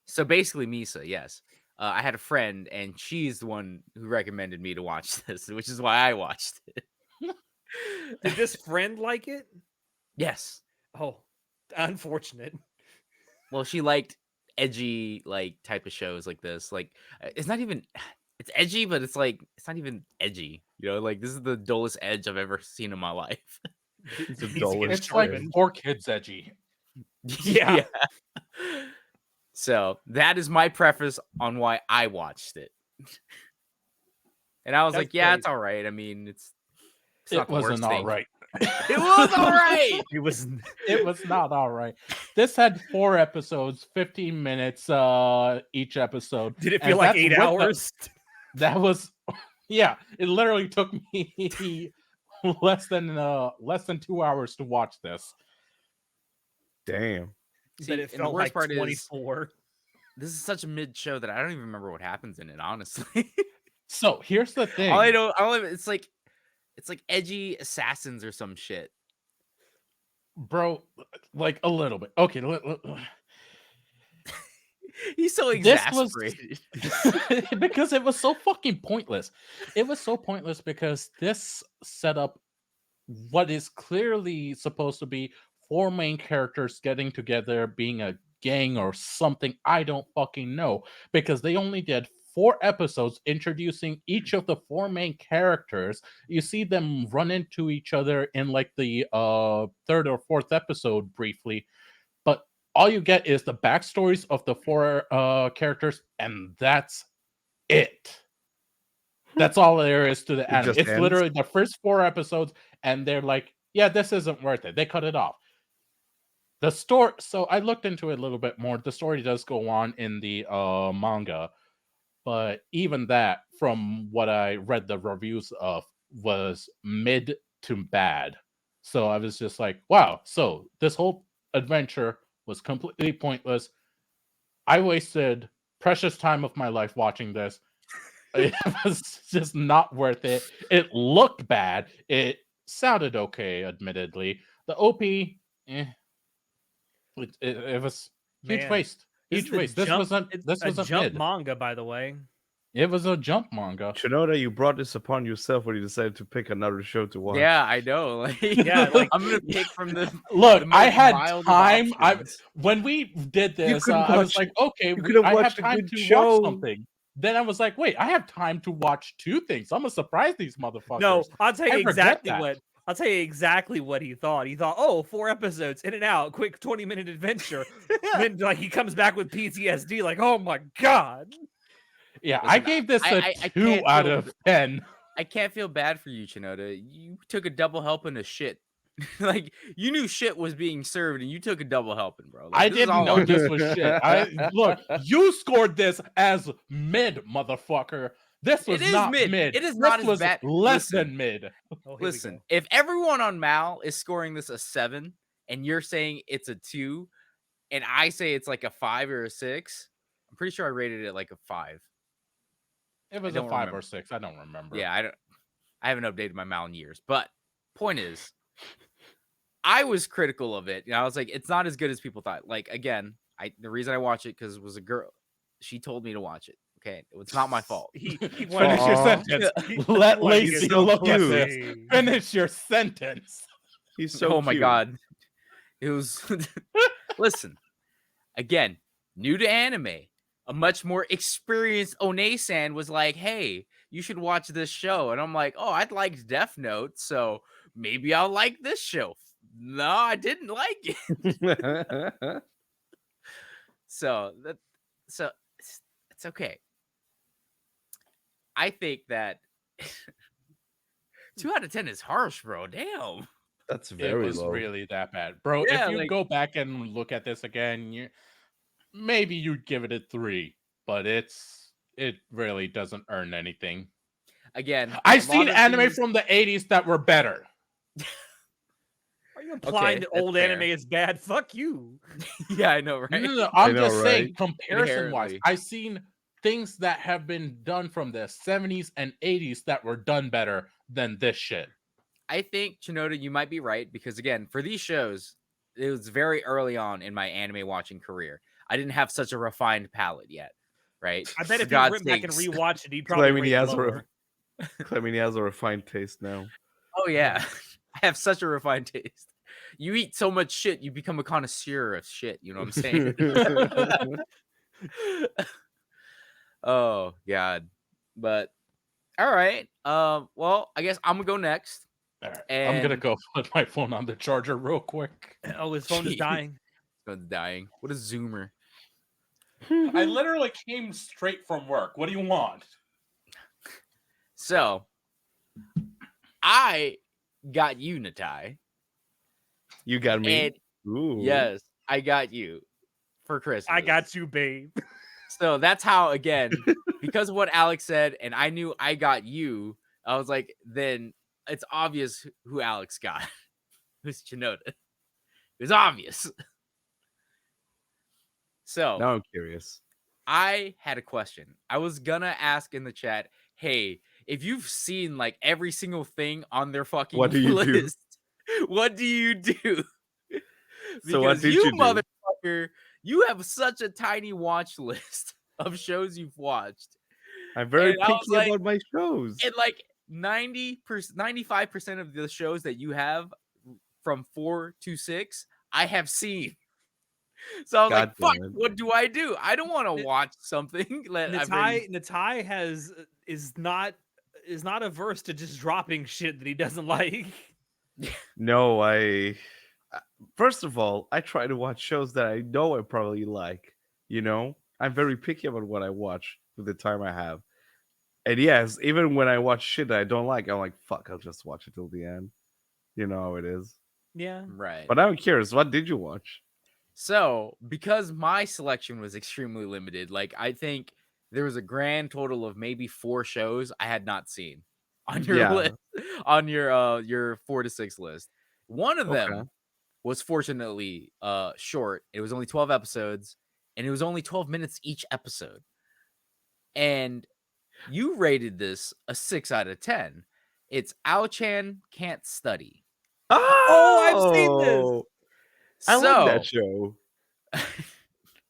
B: so basically Misa, yes. I had a friend, and she's the one who recommended me to watch this, which is why I watched it.
C: Did this friend like it?
B: Yes.
C: Oh, unfortunate.
B: Well, she liked edgy like type of shows like this. Like it's not even it's edgy, but it's like it's not even edgy. You know, like this is the dullest edge I've ever seen in my life.
A: It's a
C: He's
A: dullest
C: getting
D: It's like
C: sharpened.
D: 4 kids edgy.
C: Yeah.
B: So that is my preface on why I watched it. And I was
C: That's
B: like, yeah,
C: great.
B: it's all right. I mean, it's not
D: It
B: the worst
D: wasn't all
B: thing.
D: right.
B: It was all right.
C: It was.
D: It was not all right. This had 4 episodes, 15 minutes each episode.
C: Did it
D: and
C: feel like
D: that's
C: 8
D: with the-
C: hours?
D: That was yeah, it literally took me less than 2 hours to watch this.
A: Damn.
B: See,
C: But it
B: and the
C: felt
B: worst
C: like
B: part is
C: 24.
B: this is such a mid show that I don't even remember what happens in it, honestly.
D: So here's the thing.
B: It's like edgy assassins or some shit.
D: Bro, like a little bit. Okay,
B: He's so
D: This was-
B: exasperated.
D: because it was so fucking pointless. It was so pointless because this set up what is clearly supposed to be 4 main characters getting together, being a gang or something. I don't fucking know, because they only did 4 episodes introducing each of the 4 main characters. You see them run into each other in like the 3rd or 4th episode briefly, but all you get is the backstories of the 4 characters, and that's it. That's all there is to the anime.
A: just
D: It's
A: ends?
D: literally the first 4 episodes, and they're like, yeah, this isn't worth it. They cut it off. The story, so I looked into it a little bit more. The story does go on in the manga, but even that, from what I read the reviews of, was mid to bad. So I was just like, wow, so this whole adventure was completely pointless. I wasted precious time of my life watching this. It was just not worth it. It looked bad. It sounded okay, admittedly. The OP, it was huge
C: Man,
D: waste.
C: This
D: Huge
C: is a
D: waste. This
C: jump-
D: wasn't.
C: it's
D: This
C: a
D: wasn't
C: jump
D: mid.
C: manga, by the way.
D: It was a jump manga.
A: Shinoda, you brought this upon yourself when you decided to pick another show to watch.
B: Yeah, I know. Like,
C: Yeah, like-
B: I'm gonna pick from the
D: Look,
B: the
D: I
B: most
D: had
B: mild of
D: time.
B: options.
D: When we did this,
A: could've
D: I was
A: watched-
D: like, okay,
A: you could've
D: I have
A: watched a
D: time
A: good
D: to
A: show.
D: watch something. Then I was like, wait, I have time to watch 2 things. I'm gonna surprise these motherfuckers.
C: No, I'll tell you
D: I regret
C: exactly
D: that.
C: what. I'll tell you exactly what he thought. He thought, "Oh, 4 episodes, in and out, quick 20-minute adventure." Then, like, he comes back with PTSD, like, "Oh my god!"
D: Yeah, I
B: Listen,
D: gave this a
B: I
D: 2
B: can't
D: out
B: feel-
D: of 10.
B: I can't feel bad for you, Chinoda. You took a double helping of shit. Like you knew shit was being served, and you took a double helping, bro. Like,
D: I
B: this is
D: didn't
B: all
D: know
B: on you.
D: this was shit. Look, you scored this as mid, motherfucker. This was
B: It is
D: not
B: mid.
D: mid.
B: It is
D: This
B: not as
D: was
B: bad.
D: less
B: Listen.
D: than mid.
C: Oh, here we
B: Listen,
C: go.
B: if everyone on Mal is scoring this a 7 and you're saying it's a 2 and I say it's like a 5 or a 6, I'm pretty sure I rated it like a 5.
D: It was a
B: don't
D: 5
B: remember.
D: or 6. I don't remember.
B: Yeah, I haven't updated my Mal in years. But point is, I was critical of it. I was like, it's not as good as people thought. Like, again, the reason I watch it because it was a girl. She told me to watch it. Okay, it's not my fault.
C: He
D: Finish
C: wanted
D: your
A: Aw.
D: sentence.
C: he
D: Let
C: wanted to get
D: Lacey
A: so
D: look at
A: cute.
D: this. Finish your sentence.
A: He's so
B: Oh my
A: cute.
B: god, it was. Listen, again, new to anime. A much more experienced One-san was like, "Hey, you should watch this show," and I'm like, "Oh, I'd like Death Note, so maybe I'll like this show." No, I didn't like it. So it's okay. I think that 2 out of 10 is harsh, bro. Damn.
A: That's
D: It
A: very
D: was
A: low.
D: really that bad. Bro,
B: Yeah,
D: if you
B: like-
D: go back and look at this again, maybe you'd give it a 3, but it really doesn't earn anything.
B: Again,
D: I've
B: a
D: seen
B: lot of
D: anime
B: these-
D: from the 80s that were better.
C: Are you implying
B: Okay,
C: that
B: that's
C: old
B: fair.
C: anime is bad? Fuck you.
B: Yeah, I know, right?
D: No,
A: I
D: I'm
A: know,
D: just saying,
A: right?
D: comparison-wise,
B: Inherently.
D: I've seen things that have been done from the 70s and 80s that were done better than this shit.
B: I think, Chinoda, you might be right because, again, for these shows, it was very early on in my anime watching career. I didn't have such a refined palate yet, right?
C: I bet
B: For
C: if you
B: God's
C: went back and
B: sakes.
C: rewatched it, he'd probably
A: Claiming he
C: rate it
A: has
C: lower.
A: Claiming he has a refined taste now.
B: Oh, yeah. I have such a refined taste. You eat so much shit, you become a connoisseur of shit. You know what I'm saying? Oh, God. But, all right. Well, I guess I'm going to go next.
D: All right, I'm gonna
B: And-
D: go put my phone on the charger real quick.
C: Oh, his phone is dying.
B: It's dying. What a zoomer.
D: I literally came straight from work. What do you want?
B: So, I got you, Natai.
A: You got me.
B: And
A: Ooh.
B: yes, I got you for Christmas.
C: I got you, babe.
B: So that's how, again, because of what Alex said, and I knew I got you, I was like, then it's obvious who Alex got. Who's Chinoda. It was obvious. So
A: Now I'm curious.
B: I had a question. I was gonna ask in the chat, hey, if you've seen like every single thing on their fucking
A: What do you do?
B: list, what do you do?
A: So what
B: Because
A: did
B: you
A: you do?
B: motherfucker, you have such a tiny watch list of shows you've watched.
A: I'm very
B: And I was
A: picky
B: like-
A: about my shows.
B: And like 90%, 95% of the shows that you have from 4 to 6, I have seen. So I was like,
A: God
B: fuck,
A: damn it.
B: what do? I don't want to watch something that I've already...
C: Natai is not averse to just dropping shit that he doesn't like.
A: No, first of all, I try to watch shows that I know I probably like. You know, I'm very picky about what I watch with the time I have. And yes, even when I watch shit that I don't like, I'm like, fuck, I'll just watch it till the end. You know how it is.
C: Yeah.
B: Right.
A: But I'm curious, what did you watch?
B: So, because my selection was extremely limited, like I think there was a grand total of maybe 4 shows I had not seen on your
A: Yeah.
B: list, on your 4 to 6 list. One of them
A: Okay.
B: was fortunately short. It was only 12 episodes, and it was only 12 minutes each episode. And you rated this a 6 out of 10. It's Ao-chan Can't Study.
C: Oh, I've seen this.
A: I
B: So,
A: like that show.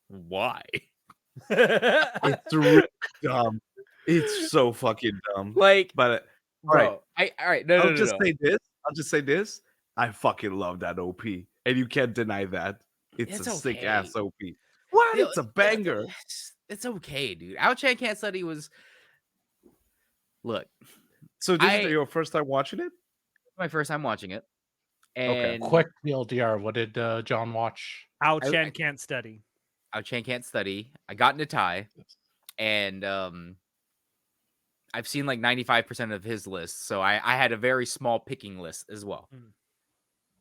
B: why?
A: It's really dumb. It's so fucking dumb.
B: Like,
A: But
B: bro, all right, no,
A: I'll just say this. I fucking love that OP, and you can't deny that. It's
B: It's
A: a sick ass
B: okay.
A: OP. What?
B: Yo,
A: It's a banger.
B: It's okay, dude. Ao-chan Can't Study was... Look,
A: So this
B: I-
A: is your first time watching it?
B: my first time watching it.
A: Okay.
B: And
D: Quick TLDR, what did John watch?
C: Ao-chan can't study.
B: Ao-chan Can't Study. I got into Thai, and I've seen like 95% of his list, so I had a very small picking list as well.
C: Mm.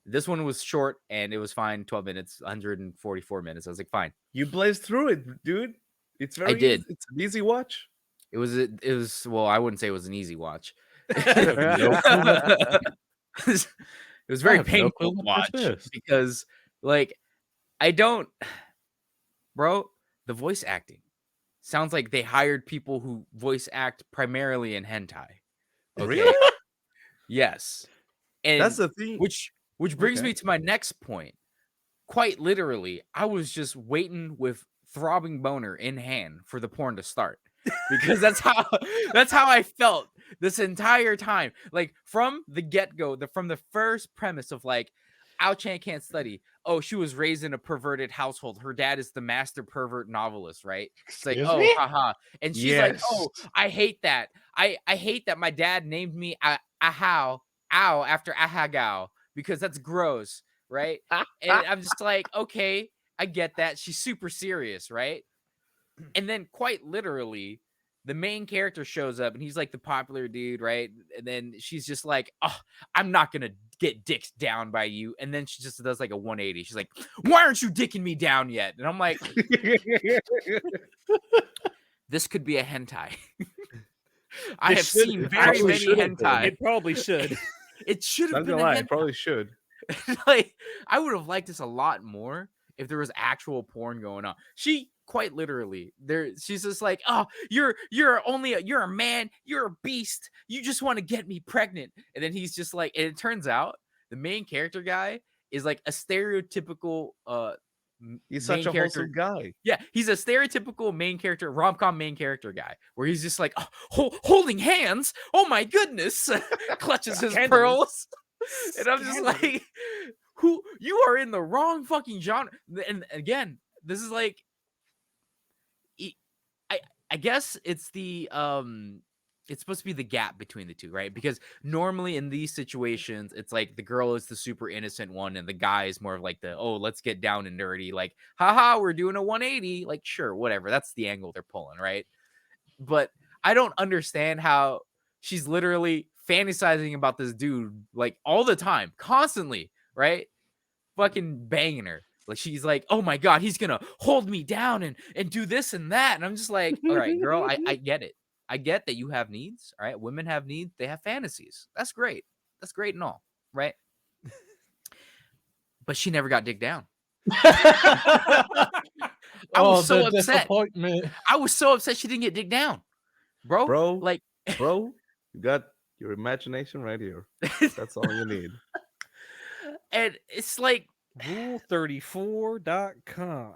B: This one was short, and it was fine. 12 minutes, 144 minutes. I was like, fine.
A: You blazed through it, dude. It's very
B: did.
A: It's an easy watch.
B: It was well, I wouldn't say it was an easy watch.
D: have no clue what
B: It was
D: I
B: very
D: have no
B: painful
D: clue
B: to
D: what
B: watch
D: this is.
B: because like I don't bro, the voice acting sounds like they hired people who voice act primarily in hentai. Okay.
A: Really?
B: Yes.
A: That's
B: And
A: the thing.
B: which brings
A: Okay.
B: me to my next point. Quite literally, I was just waiting with throbbing boner in hand for the porn to start because that's how I felt this entire time. Like from the get-go, from the first premise of like Ao-chan can't study. Oh, she was raised in a perverted household. Her dad is the master pervert novelist, right? It's like,
D: Excuse
B: oh,
D: me?
B: haha. And she's like,
A: Yes.
B: oh, I hate that. I hate that my dad named me Ahao Ow after Ahagao because that's gross, right? And I'm just like, okay, I get that. She's super serious, right? And then quite literally, the main character shows up and he's like the popular dude, right? And then she's just like, oh, I'm not gonna get dicked down by you. And then she just does like a 180. She's like, why aren't you dicking me down yet? And I'm like, this could be a hentai. I have seen very
A: probably
B: many
A: should have been.
B: hentai.
C: It probably should.
B: It should have
A: Not
B: been
A: gonna
B: a
A: lie, I
B: hentai.
A: probably should.
B: Like I would have liked this a lot more if there was actual porn going on. She quite literally she's just like, oh, you're a man, you're a beast, you just want to get me pregnant. And then he's just like, and it turns out the main character guy is like a stereotypical
A: He's such
B: main
A: a
B: character.
A: wholesome guy.
B: Yeah, he's a stereotypical main character, rom-com main character guy, where he's just like, oh, holding hands. Oh my goodness, clutches his
C: Scandalous.
B: pearls, and I'm just like, who? You are in the wrong fucking genre. And again, this is like, I guess it's it's supposed to be the gap between the two, right? Because normally in these situations, it's like the girl is the super innocent one, and the guy is more of like the, oh, let's get down and nerdy, like, haha, we're doing a 180, like, sure, whatever. That's the angle they're pulling, right? But I don't understand how she's literally fantasizing about this dude like all the time, constantly, right? Fucking banging her. Like she's like, oh my god, he's gonna hold me down and do this and that. And I'm just like, all right, girl, I get it. I get that you have needs. All right. Women have needs, they have fantasies. That's great. That's great and all, right? But she never got digged down. I was so
D: the
B: upset.
D: disappointment.
B: I was so upset she didn't get digged down. Bro. Like
A: Bro, you got your imagination right here. That's all you need.
B: and it's like
C: Rule34.com.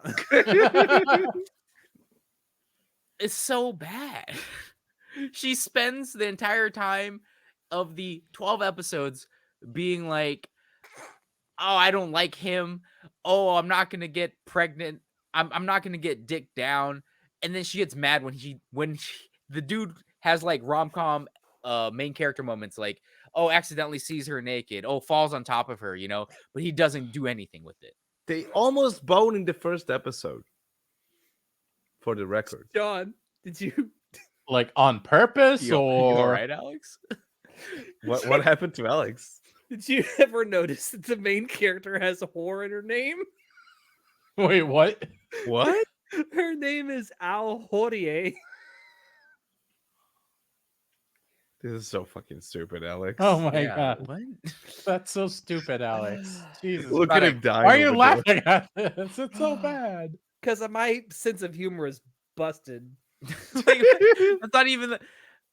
B: it's so bad. She spends the entire time of the 12 episodes being like, oh, I don't like him. Oh, I'm not gonna get pregnant. I'm not gonna get dicked down. And then she gets mad when the dude has like rom-com main character moments, like, oh, accidentally sees her naked, oh, falls on top of her, but he doesn't do anything with it.
A: They almost bone in the first episode. For the record.
C: John, did you?
D: Like on purpose
B: You
D: or
B: all right, Alex?
A: What happened to Alex?
C: Did you ever notice that the main character has a whore in her name?
D: wait, what?
A: What?
C: Her name is Al Horie.
A: This is so fucking stupid, Alex.
D: Oh my
B: Yeah,
D: god.
B: what?
D: That's so stupid, Alex. Jesus.
A: Look at him dying.
D: Why are you
A: over
D: laughing at this? It's so bad.
C: Because my sense of humor is busted.
B: Like, that's not even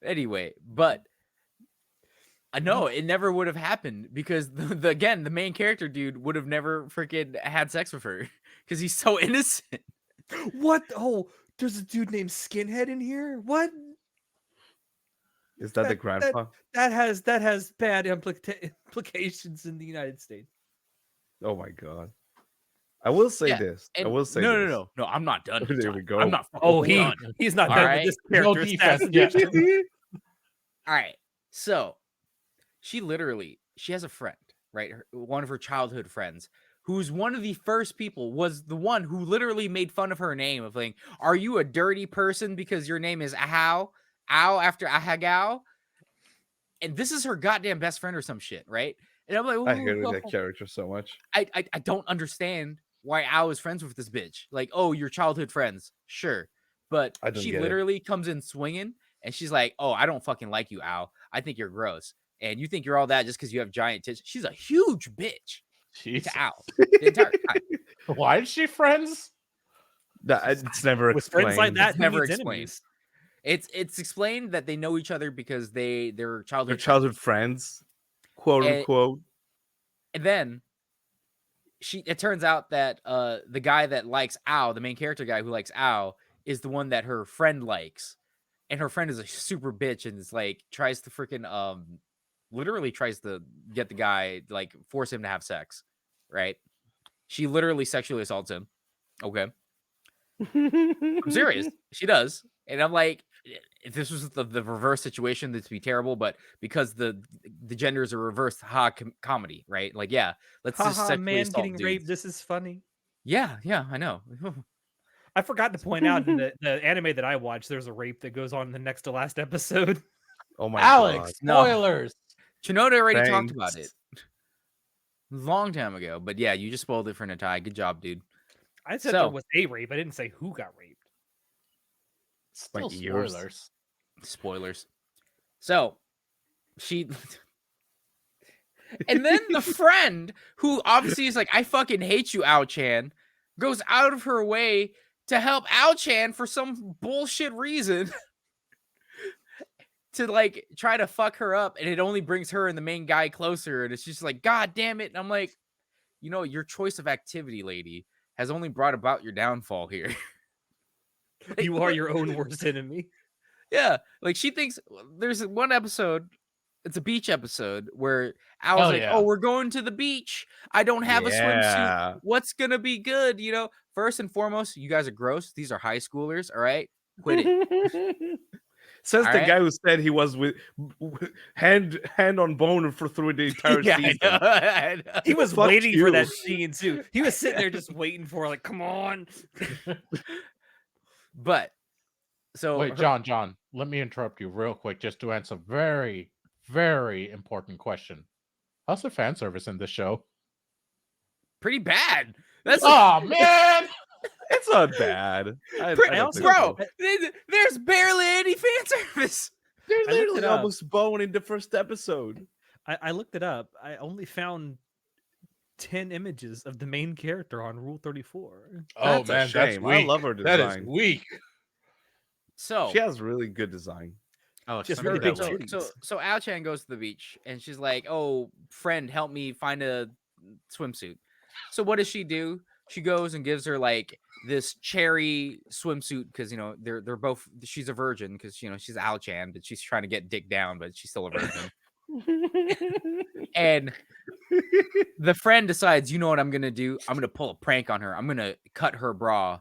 B: anyway, but I know it never would have happened because the main character dude would have never freaking had sex with her because he's so innocent.
C: What? Oh, there's a dude named Skinhead in here. What?
A: Is that the grandpa?
C: That has bad implications in the United States.
A: Oh my god. I will say
B: Yeah,
A: this. I
B: And
A: will say
B: no,
A: this.
B: no, I'm not done.
A: There
B: John.
A: we go.
B: I'm not.
C: Oh,
B: done.
C: he's not
B: All
C: done
B: right.
C: with this
D: No
C: character
D: defense
C: assassination.
D: yet.
B: All right. So she has a friend, right? One of her childhood friends, who's one of the first people, was the one who literally made fun of her name of like, are you a dirty person because your name is Ahao? Ow after Ahagao? And this is her goddamn best friend or some shit, right? And I'm like,
A: I hated that character so much.
B: I don't understand why Ao is friends with this bitch. Like, oh, your childhood friends, sure, but
A: I don't
B: she
A: get it.
B: literally comes in swinging, And she's like, "Oh, I don't fucking like you, Al. I think you're gross. And you think you're all that just because you have giant tits." She's a huge bitch
D: Jesus.
B: to Al the entire time.
D: Why is she friends?
A: It's never
C: With friends like
A: explained.
C: that,
B: It's
C: who
B: never
C: needs
B: explained.
C: enemies?
B: It's explained that they know each other because they're
A: Their
B: childhood friends.
A: childhood friends, quote
B: And-
A: unquote.
B: And then it turns out that the guy that likes Al, the main character guy who likes Al, is the one that her friend likes. And her friend is a super bitch and is like tries to freaking literally tries to get the guy, like force him to have sex, right? She literally sexually assaults him. Okay. I'm serious. She does. And I'm like, if this was the reverse situation, this would be terrible. But because the genders are reversed, comedy, right? Like, yeah, let's just
C: Haha,
B: sexually
C: man
B: assault
C: getting
B: dudes.
C: raped. This is funny.
B: Yeah, I know.
C: I forgot to point out in the anime that I watched, there's a rape that goes on in the next to last episode.
A: Oh my
D: Alex,
B: No.
D: spoilers.
B: Chinoda already
A: god.
B: talked about it long time ago. But yeah, you just spoiled it for Natai. Good job, dude.
C: I said
B: So-
C: there was a rape. I didn't say who got raped.
D: Still
A: My ears.
D: spoilers.
B: Spoilers. So she and then the friend who obviously is like, I fucking hate you, Ao-chan, goes out of her way to help Ao-chan for some bullshit reason to like try to fuck her up, and it only brings her and the main guy closer, and it's just like, God damn it. And I'm like, your choice of activity, lady, has only brought about your downfall here.
C: You are your own worst enemy.
B: Yeah, like she thinks there's one episode, it's a beach episode where Al's
D: Oh,
B: like,
D: yeah.
B: "Oh, we're going to the beach. I don't have a
A: Yeah.
B: swimsuit. What's gonna be good?" First and foremost, you guys are gross. These are high schoolers. All right, quit it.
A: Says
B: All
A: the
B: right.
A: guy who said he was with hand on bone for through the entire
B: Yeah,
A: season.
B: I know.
C: He was
A: Fuck
C: waiting for
A: you.
C: that scene too. He was sitting there just waiting for, like, come on.
B: But so
D: Wait, John, let me interrupt you real quick just to answer a very, very important question. How's the fan service in this show?
B: pretty bad. That's
D: Oh man!
A: It's not bad. I
B: Pretty-
A: don't think
B: bro.
A: so.
B: There's barely any fan service.
A: They're
C: I looked
A: literally
C: it up.
A: almost bone in the first episode.
C: I looked it up. I only found 10 images of the main character on Rule 34.
D: Oh
A: That's a
D: man, that's
A: shame.
D: weak.
A: I love her
D: That is
A: design.
D: weak.
B: So
A: She has really good design.
B: Oh,
C: Just
B: so-
C: really big
B: so,
C: titties.
B: so Ao-chan goes to the beach and she's like, "Oh, friend, help me find a swimsuit." So what does she do? She goes and gives her like this cherry swimsuit because they're both. She's a virgin because she's Ao-chan, but she's trying to get dick down, but she's still a virgin. And the friend decides, you know what I'm gonna do? I'm gonna pull a prank on her. I'm gonna cut her bra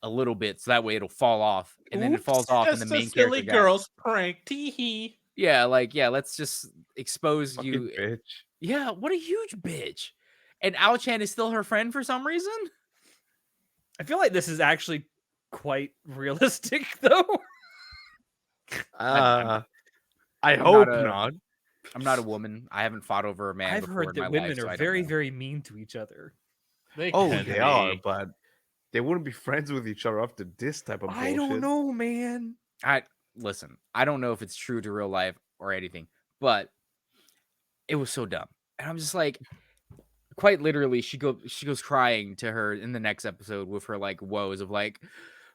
B: a little bit so that way it'll fall off, and then it falls off, and
D: Just
B: the
D: a
B: main
D: silly
B: character guy-
D: girl's prank. Tee-hee.
B: Yeah, let's just expose
A: Fucking
B: you.
A: bitch.
B: Yeah, what a huge bitch. And Ao-chan is still her friend for some reason.
C: I feel like this is actually quite realistic, though.
B: I'm
A: I
B: not
A: hope
B: a-
A: not.
B: I'm not a woman. I haven't fought over a man
C: I've
B: before
C: heard
B: in
C: that
B: my
C: women
B: life, so
C: are
B: I don't
C: very,
B: know.
C: very mean to each other.
D: They
A: Oh,
D: can
A: they
D: be.
A: are, but they wouldn't be friends with each other after this type of bullshit.
C: I don't know, man.
B: Listen, I don't know if it's true to real life or anything, but it was so dumb. And I'm just like, quite literally, she goes crying to her in the next episode with her like woes of like,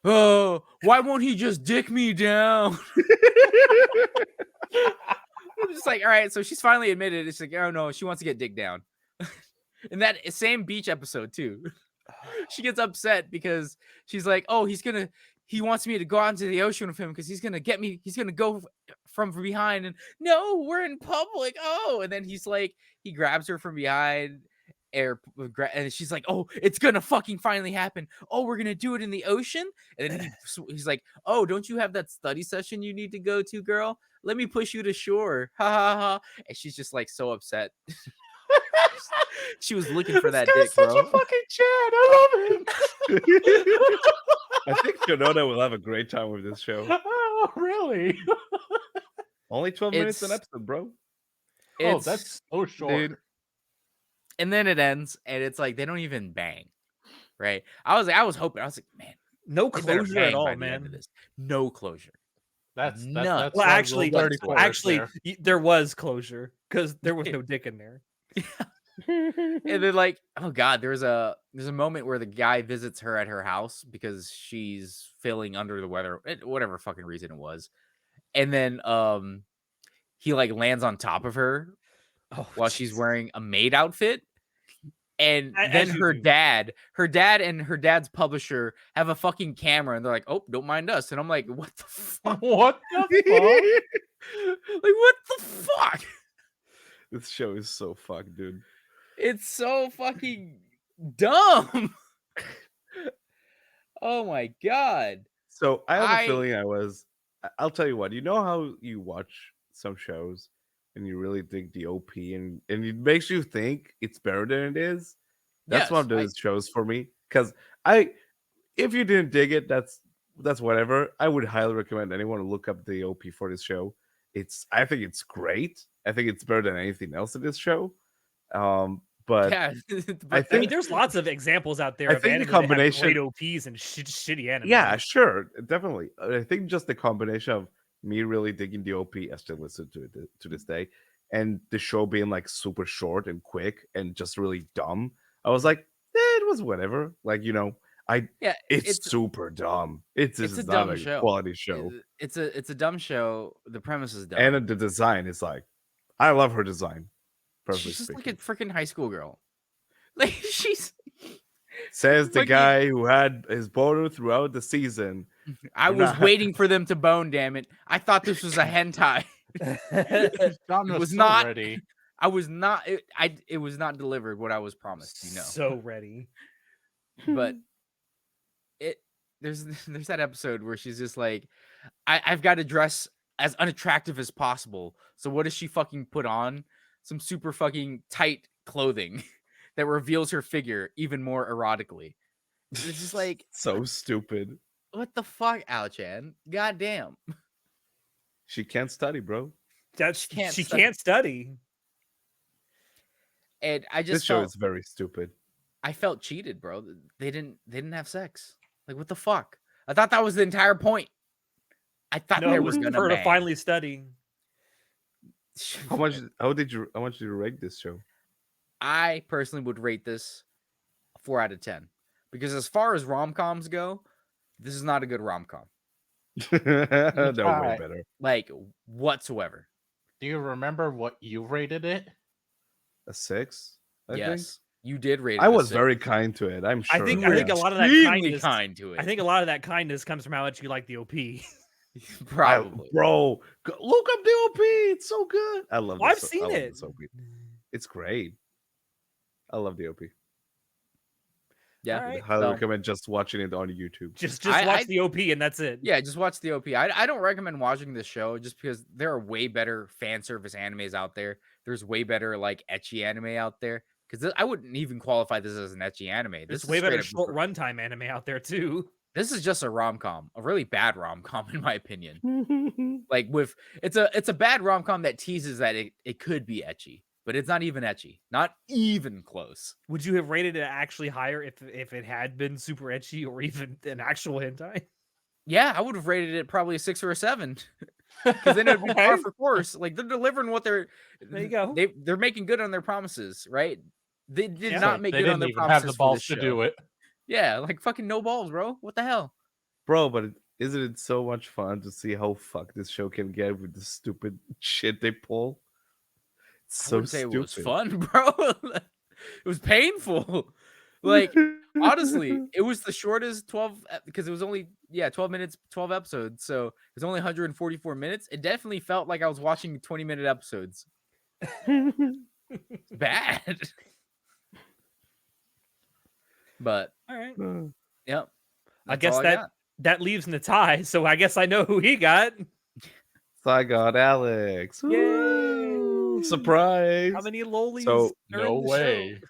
B: "Oh, why won't he just dick me down?" I'm just like, all right, so she's finally admitted. It's like, oh no, she wants to get dick down. In that same beach episode too, she gets upset because she's like, oh, he wants me to go out into the ocean with him because he's gonna get me. He's gonna go from behind, and no, we're in public. Oh, and then he's like, he grabs her from behind, and she's like, oh, it's gonna fucking finally happen. Oh, we're gonna do it in the ocean. And then he's like, oh, don't you have that study session you need to go to, girl? Let me push you to shore. Ha ha ha. And she's just like so upset. She was looking for that
D: This
B: dick,
D: guy's
B: bro.
D: such a fucking Chad. I love him.
A: I think Shinoda will have a great time with this show.
D: Oh, really?
A: Only 12 minutes an
B: It's-
A: episode, bro.
D: Oh,
B: It's-
D: that's so short.
A: Dude.
B: And then it ends, and it's like they don't even bang, right? I was hoping. I was like, man,
C: No
B: they better
C: closure at
B: bang
C: all,
B: by the end of
C: man.
B: this. No closure.
D: That's
B: Nuts.
C: Well,
D: why
C: actually,
D: Rule 34 is
C: actually,
D: there.
C: there was closure because there was no dick in there.
B: And then like, oh god, there's a moment where the guy visits her at her house because she's feeling under the weather, whatever fucking reason it was. And then he like lands on top of her
C: Oh,
B: while she's wearing a maid outfit. And then
C: as you
B: her
C: do.
B: dad and her dad's publisher have a fucking camera and they're like, oh, don't mind us. And I'm like, what the fuck?
D: What the fuck?
B: Like, what the fuck?
A: This show is so fucked, dude.
B: It's so fucking dumb. Oh my god.
A: So I have a
B: I
A: feeling I'll tell you what, you know how you watch some shows and you really dig the OP and it makes you think it's better than it is? That's one
B: yes,
A: of those shows for me. Because if you didn't dig it, that's whatever. I would highly recommend anyone to look up the OP for this show. I think it's great. I think it's better than anything else in this show. But
B: yeah.
A: I
C: I mean,
A: think
C: there's lots of examples out there
A: I
C: of
A: think the
C: anime that have
A: combination-
C: great OPs and shitty anime.
A: yeah, sure, definitely. I think just the combination of me really digging the OP, I still listen to it to this day, and the show being like super short and quick and just really dumb. I was like, it was whatever. Like,
B: Yeah,
A: it's super dumb. It's
B: a
A: not
B: dumb
A: a
B: show.
A: quality show,
B: It's a dumb show. The premise is dumb.
A: and the design is like, I love her design. Perfectly
B: She's just
A: speaking.
B: like a freaking high school girl. Like she's
A: Says the
B: fucking-
A: guy who had his boner throughout the season.
B: I
A: We're
B: was
A: not-
B: waiting for them to bone, damn it. I thought this was a hentai.
D: John
B: was
D: so
B: not-
D: ready.
B: I was not it was not delivered what I was promised,
C: So ready.
B: But there's that episode where she's just like, I've got to dress as unattractive as possible. So what does she fucking put on? Some super fucking tight clothing that reveals her figure even more erotically. It's just like,
A: so stupid.
B: what the fuck, Ao-chan? God damn.
A: She can't study, bro.
C: That's
B: Can't
C: she
B: study.
C: can't study.
B: And I
A: This
B: just
A: show
B: felt,
A: is very stupid.
B: I felt cheated, bro. They didn't have sex. Like, what the fuck? I thought that was the entire point. I thought
C: No,
B: they
C: it
B: were
C: was
B: gonna
C: for her to
B: bang.
C: finally study.
A: How much did you rate this show?
B: I personally would rate this a 4 out of 10 because as far as rom-coms go, this is not a good rom-com,
A: No, way
D: Alright.
A: better.
B: like whatsoever.
D: Do you remember what you rated it?
A: A 6? I
B: Yes, you did rate it.
A: I
B: a
A: was
B: 6.
A: very kind to it. I'm sure.
C: I think
B: You were
C: a lot of that
B: extremely
C: kindness.
B: kind to it.
C: I think a lot of that kindness comes from how much you like the OP.
B: probably.
A: Bro, look up the OP. It's so good. I love.
C: Well, I've
A: this,
C: seen
A: I love
C: it.
A: this OP. It's great. I love the OP.
B: Yeah.
C: All right.
A: Highly
B: so-
A: recommend just watching it on YouTube.
C: Just
B: I-
C: watch
B: I-
C: the OP and that's it.
B: Yeah, just watch the OP. I don't recommend watching this show just because there are way better fan service animes out there. There's way better like ecchi anime out there. Because I wouldn't even qualify this as an ecchi anime. This
C: There's
B: is
C: way
B: straight
C: better
B: up
C: short runtime anime out there too.
B: This is just a rom-com, a really bad rom-com in my opinion. Like it's a bad rom-com that teases that it could be ecchi, but it's not even ecchi. Not even close.
C: Would you have rated it actually higher if it had been super ecchi or even an actual hentai?
B: Yeah, I would have rated it probably a 6 or a 7. Because then it would be par
C: Okay.
B: for course. Like they're delivering what they're
C: There you go.
B: They're making good on their promises, right? They did
C: Yeah.
B: not make
D: They
B: good on
D: didn't
B: their
D: even have
B: promises
D: the
B: for
D: balls
B: this
D: to
B: show.
D: do it.
B: Yeah, like fucking no balls, bro. What the hell?
A: Bro, but isn't it so much fun to see how fucked this show can get with the stupid shit they pull? It's
B: I
A: so
B: wouldn't say
A: stupid.
B: it was fun, bro. It was painful. Like honestly, it was the shortest 12 because it was only 12 minutes, 12 episodes. So it was only 144 minutes. It definitely felt like I was watching 20-minute episodes. It's bad. But
C: All right.
B: yep.
C: I
B: that's
C: guess
B: all
C: that
B: got.
C: that leaves Natai, so I guess I know who he got.
A: So I got Alex.
C: Yay!
A: Woo! Surprise.
C: How many lolies?
A: So,
C: are in
D: No
C: the
D: way.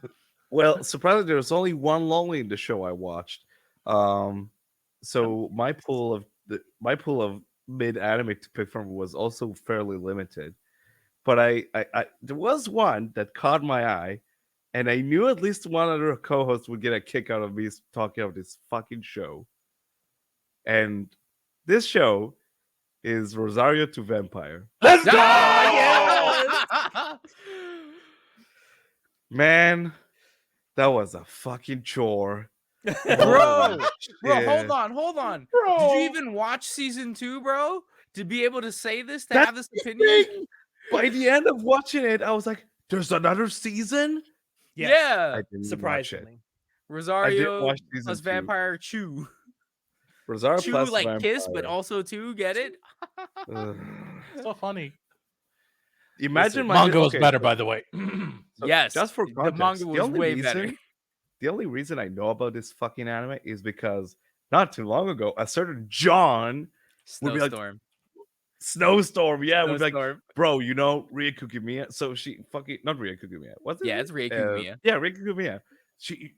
C: show?
A: Well, surprisingly, there was only one lonely in the show I watched. So my pool of mid anime to pick from was also fairly limited. But I there was one that caught my eye, and I knew at least one other co-host would get a kick out of me talking about this fucking show. And this show is Rosario to Vampire.
D: Let's go!
B: Ah,
A: Man, that was a fucking chore.
B: bro, bro,
A: Shit.
B: hold on.
D: Bro.
B: Did you even watch season 2, bro? To be able to say this, to
A: That's
B: have this
A: the
B: opinion?
A: thing. By the end of watching it, I was like, "There's another season."
C: Yes,
B: Yeah,
A: I didn't watch it.
C: surprisingly.
A: I didn't
B: Rosario
A: watch season
B: plus
A: 2.
B: Vampire Chew.
A: Rosario
B: Chew
A: plus
B: like
A: Vampire.
B: kiss, but also two. Get it?
A: Ugh.
D: So funny.
A: Imagine my
D: Manga was
A: okay,
D: better,
A: so-
D: by the way.
A: so
B: Yes,
A: just for
B: the
A: context,
B: manga was way better.
A: The only reason I know about this fucking anime is because not too long ago, a certain John would be like,
B: Snowstorm.
A: Snowstorm, yeah, would be like,
B: Snowstorm.
A: bro, you know Ria Kukimiya? So she fucking not Ria Kukimiya, what's it?
B: Yeah, it's Rie Kugimiya.
A: Yeah, Ria Kukimiya. She,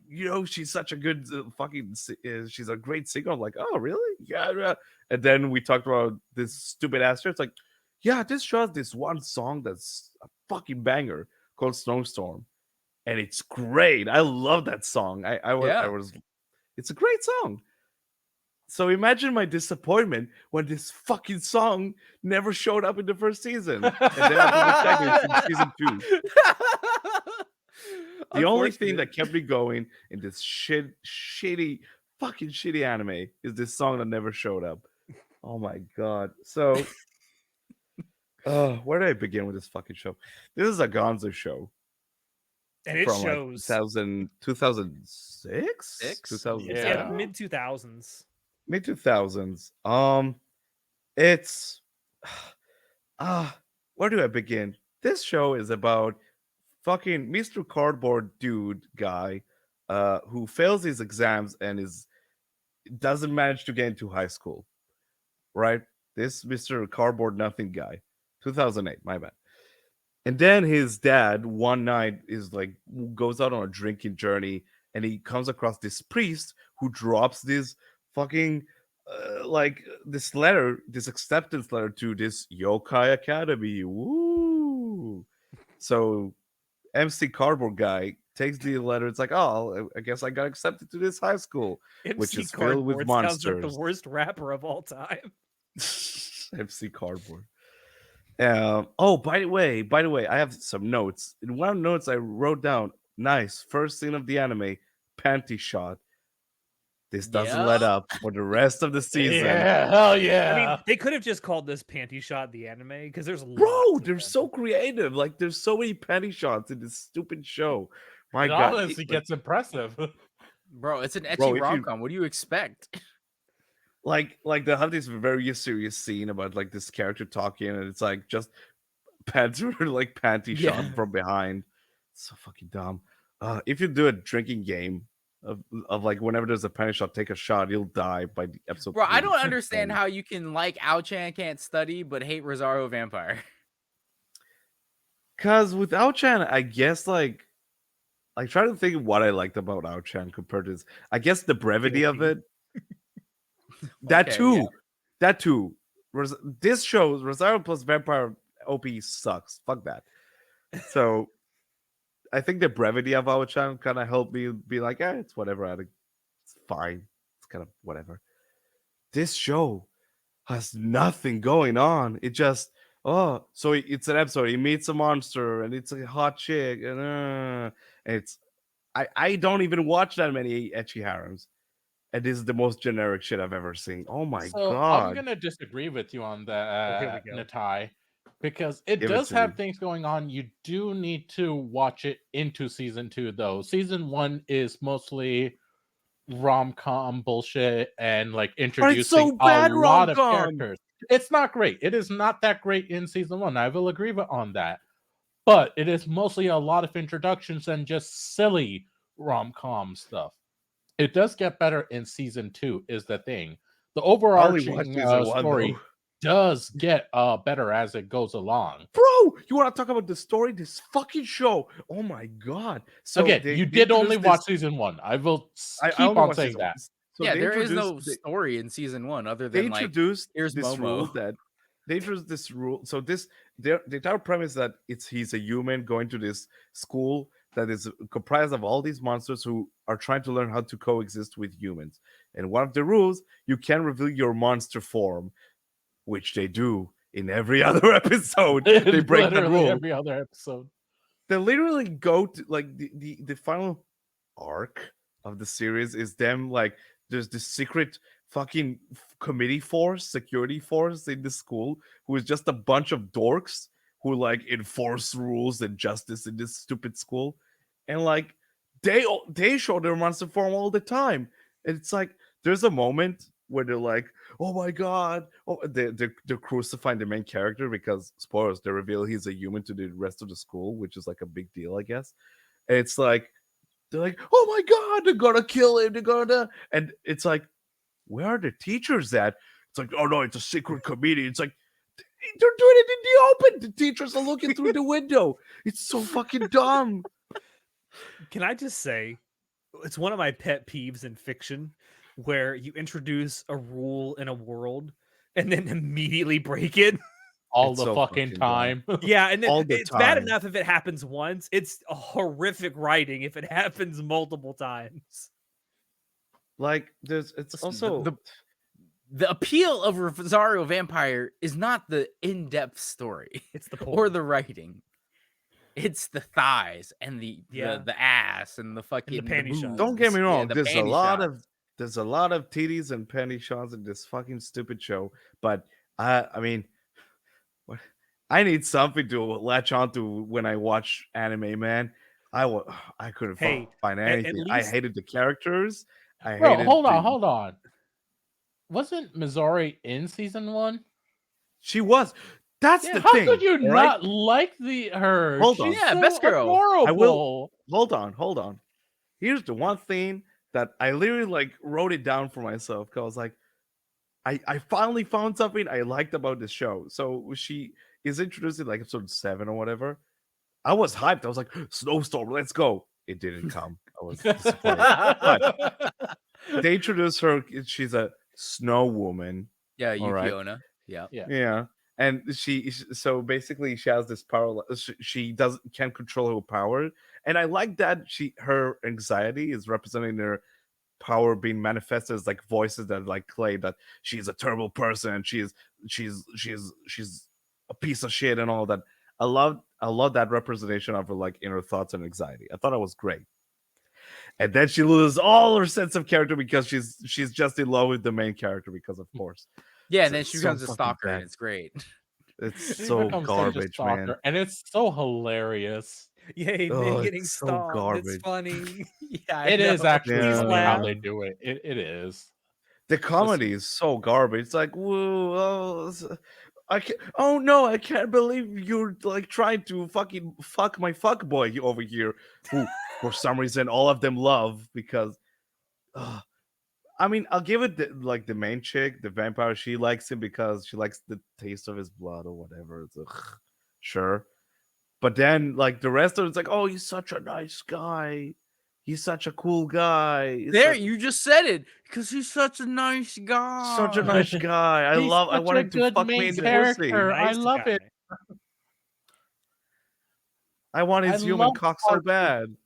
A: she's such a good she's a great singer. I'm like, oh, really? Yeah, yeah. And then we talked about this stupid ass show. It's like, yeah, this show has this one song that's a fucking banger called Snowstorm, and it's great. I love that song. I
B: Yeah.
A: was, it's a great song. So imagine my disappointment when this fucking song never showed up in the first season, and then I had to check it in season 2. The only thing that kept me going in this fucking shitty anime is this song that never showed up. Oh my god. So, where do I begin with this fucking show? This is a Gonzo show
C: And it
A: from
C: shows.
A: like 2006?
B: Six?
A: 2000,
C: Yeah,
D: Yeah.
C: mid 2000s.
A: mid 2000s. It's where do I begin? This show is about fucking Mr. Cardboard dude guy who fails his exams and doesn't manage to get into high school. Right? This Mr. Cardboard nothing guy. 2008, my bad. And then his dad one night is like goes out on a drinking journey and he comes across this priest who drops this fucking like this letter, this acceptance letter to this yokai academy. Woo! So MC Cardboard guy takes the letter. It's like, oh, I guess I got accepted to this high school, which
C: MC
A: is filled with
C: Cardboard sounds like
A: monsters.
C: the worst rapper of all time.
A: MC Cardboard. By the way, I have some notes. In one of the notes I wrote down, nice first scene of the anime, panty shot. This doesn't let
B: Yeah.
A: up for the rest of the season.
D: Yeah, hell
C: I
D: yeah.
C: mean, they could have just called this Panty Shot the anime because there's
A: Bro,
C: lots of
A: they're
C: them.
A: so creative. Like, there's so many panty shots in this stupid show. My
D: it
A: god.
D: honestly gets impressive.
B: Bro, it's an
A: Bro,
B: etchy
A: if you-
B: rom-com. What do you expect?
A: like they have this very serious scene about like this character talking, and it's like just pants like panty shot
B: Yeah.
A: from behind. So fucking dumb. If you do a drinking game of like whenever there's a panty shot, take a shot, you'll die by the episode.
B: Bro, I
A: 3.
B: don't understand how you can like Ao-chan Can't Study but hate Rosario Vampire.
A: Cause with Ao-chan, I guess like I try to think of what I liked about Ao-chan compared to this. I guess the brevity of it. That
B: Okay,
A: too.
B: yeah.
A: That too. This shows Rosario plus Vampire OP sucks. Fuck that. So I think the brevity of Ao-chan kind of helped me be like, it's whatever. It's fine. It's kind of whatever. This show has nothing going on. It just so it's an episode. He meets a monster and it's a hot chick and it's I don't even watch that many ecchi harems. And this is the most generic shit I've ever seen. Oh my
D: So I'm
A: god.
D: gonna disagree with you on
C: here
D: that,
C: we go.
D: Natai, because it
A: Give it
D: does
A: to
D: have
A: me.
D: things going on. You do need to watch it into season 2, though. Season 1 is mostly rom-com bullshit and like introducing
A: so bad,
D: a lot of
A: rom-com.
D: characters. It's not great. It is not that great in season 1. I will agree on that. But it is mostly a lot of introductions and just silly rom-com stuff. It does get better in season 2 is the thing. The overarching story does get better as it goes along.
A: Bro, you want to talk about the story? This fucking show. Oh my god. So
D: Again,
A: they
D: you did only
A: introduced
D: watch
A: this-
D: season 1. I will
A: I
D: keep
A: only
D: on
A: watched
D: saying
A: season
D: that.
A: one. So
B: Yeah,
A: they
B: there is no
A: introduced
B: story in season 1 other
A: they
B: than like
A: introduced
B: here's
A: this rule
B: Momo.
A: that they introduced this rule. So the entire premise that he's a human going to this school that is comprised of all these monsters who are trying to learn how to coexist with humans. And one of the rules, you can reveal your monster form which they do in every other episode. They break that
D: Literally
A: rule.
D: every other episode.
A: They literally go to like the final arc of the series is them like there's this secret fucking committee force, security force in the school who is just a bunch of dorks who like enforce rules and justice in this stupid school, and like they show their monster form all the time. And it's like there's a moment where they're like, "Oh my god!" Oh, they're crucifying the main character because spoilers. They reveal he's a human to the rest of the school, which is like a big deal, I guess. And it's like they're like, "Oh my god, they're gonna kill him! They're gonna," and it's like, where are the teachers at? It's like, oh no, it's a secret committee. It's like they're doing it in the open. The teachers are looking through the window. It's so fucking dumb.
C: Can I just say, it's one of my pet peeves in fiction where you introduce a rule in a world and then immediately break it.
D: All
A: It's
D: the
A: so
D: fucking
A: fucking
D: time.
C: Yeah, and then
A: All the
C: it's bad
A: time.
C: enough if it happens once. It's a horrific writing if it happens multiple times.
A: Like there's it's
B: Listen,
A: also
B: the appeal of Rosario Vampire is not the in-depth story
C: It's the
B: or
C: porn.
B: the writing. It's the thighs and
C: Yeah.
B: the ass and the fucking
C: panty shots.
B: boobs.
A: don't get me
B: Yeah,
A: wrong.
B: the
A: There's a
B: panty
A: lot
B: shots.
A: of titties and penny shots in this fucking stupid show, but I mean, what- I need something to latch onto when I watch anime, man. I couldn't
C: Hey,
A: find
C: at
A: anything. I
C: least-
A: hated the characters. I
D: Bro,
A: hated
D: hold
A: the-
D: on, hold on. Wasn't Missouri in season 1?
A: She was. That's
D: Yeah,
A: the
D: how
A: thing.
D: could you
A: all right?
D: not like her?
A: Hold on.
D: She's
B: Yeah,
D: so
B: best girl.
D: adorable.
A: I will- Hold on. Here's the one thing that I literally like wrote it down for myself because I was like, I finally found something I liked about this show. So she is introduced in like episode 7 or whatever. I was hyped. I was like, snowstorm, let's go. It didn't come. I was disappointed. They introduced her. She's a snow woman.
B: Yeah,
A: All right.
B: Yukiona. Yeah.
A: Yeah. And so basically she has this power. She doesn't can't control her power, and I like that her anxiety is representing her power being manifested as like voices that like claim that she's a terrible person and she's a piece of shit and all that. I love that representation of her like inner thoughts and anxiety. I thought it was great. And then she loses all her sense of character because she's just in love with the main character because of course.
B: Yeah, and
A: So
B: then
A: it's
B: she
A: so
B: becomes a
A: fucking
B: stalker,
A: bad.
B: and it's great.
A: It's
D: She
A: so
D: becomes such a
A: garbage, man.
D: stalker, and it's so hilarious.
C: Yay,
A: Oh,
C: men getting
A: it's so
C: stalked. It's
A: garbage.
C: funny.
B: Yeah,
D: It is actually
A: Please
D: funny how
C: laugh.
D: they do it. It is.
A: The comedy is so garbage. It's like, whoa, I can't. Oh no, I can't believe you're like trying to fucking fuck my fuck boy over here, who for some reason all of them love because. I mean, I'll give it like the main chick, the vampire. She likes him because she likes the taste of his blood or whatever. It's sure, but then like the rest of it's like, oh, he's such a nice guy. He's such a cool guy.
B: there, you just said it because he's such a nice guy.
A: Such a nice guy. I
D: He's
A: I
D: such
A: want
D: a
A: him to
D: good
A: fuck me
D: main
A: in the
D: character.
A: pussy.
D: I
C: Nice
D: love
C: guy.
D: it.
A: I want
D: I
A: his human
D: love
A: cock so
D: Cardboard.
A: bad.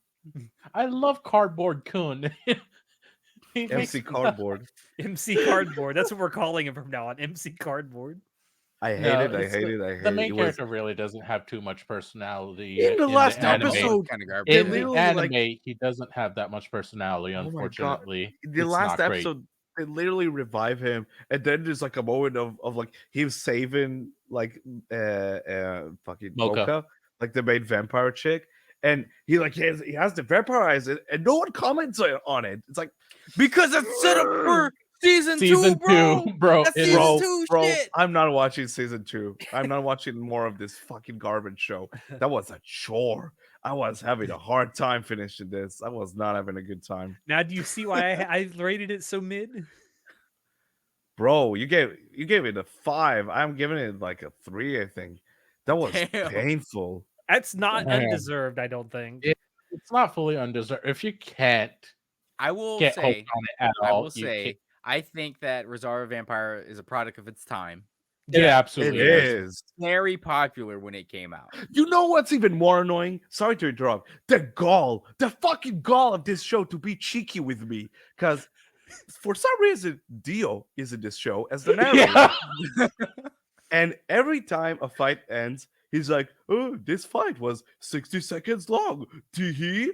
D: I love Cardboard Kun. He makes
A: MC Cardboard.
C: MC Cardboard. That's what we're calling him from now on. MC Cardboard.
A: I hate
D: No,
A: it. I
D: it's
A: hate it. I hate
D: the
A: it.
D: main
A: It was
D: character really doesn't have too much personality
A: in the last
D: anime.
A: episode.
B: kind of
A: They
B: garbage.
D: In the
A: literally,
D: anime,
A: like-
D: he doesn't have that much personality.
A: Oh my God.
D: Unfortunately,
A: The
D: It's
A: last
D: not great.
A: episode, they literally revive him, and then there's like a moment of like him saving like fucking
D: Mocha.
A: Mocha, like the main vampire chick, and he like he has to vampirize it, and no one comments on it. It's like
B: Because it's set up for season
D: Season
B: 2, bro.
D: 2, bro.
B: That's
D: it
B: season
D: is-
B: two
A: bro,
B: shit.
A: I'm not watching season 2. I'm not watching more of this fucking garbage show. That was a chore. I was having a hard time finishing this. I was not having a good time.
C: Now, do you see why I rated it so mid?
A: Bro, you gave it a 5. I'm giving it like a 3, I think. That was
B: Damn.
A: painful.
C: That's not
D: Damn.
C: undeserved, I don't think.
D: It's not fully undeserved. If you can't
B: I will
D: get hooked
B: say,
D: on it at
B: I
D: all,
B: will
D: you
B: say,
D: can't-
B: I think that Rosario Vampire is a product of its time.
D: it
C: Yeah,
D: absolutely
A: It
D: is.
A: is.
B: Very popular when it came out.
A: You know what's even more annoying? Sorry to interrupt. The fucking gall of this show to be cheeky with me. Because For some reason, Dio is in this show as the narrator.
D: Yeah.
A: And every time a fight ends, he's like, "Oh, this fight was 60 seconds long. Tee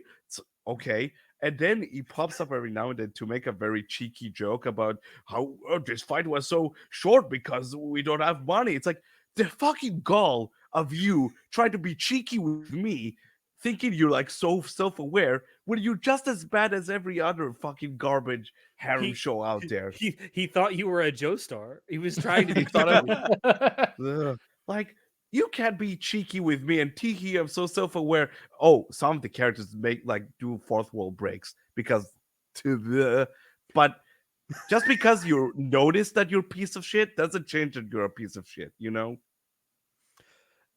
A: okay." And then he pops up every now and then to make a very cheeky joke about how this fight was so short because we don't have money. It's like the fucking gall of you trying to be cheeky with me, thinking you're like so self-aware when you're just as bad as every other fucking garbage harem
C: He-
A: show out there.
C: He thought you were a Joestar. He was trying to
A: He
C: be
A: thought I
C: cute.
A: Ugh. Like, you can't be cheeky with me and Tiki. I'm so self-aware. Oh, some of the characters make like do fourth wall breaks because to the but just because you notice that you're a piece of shit doesn't change that you're a piece of shit, you know?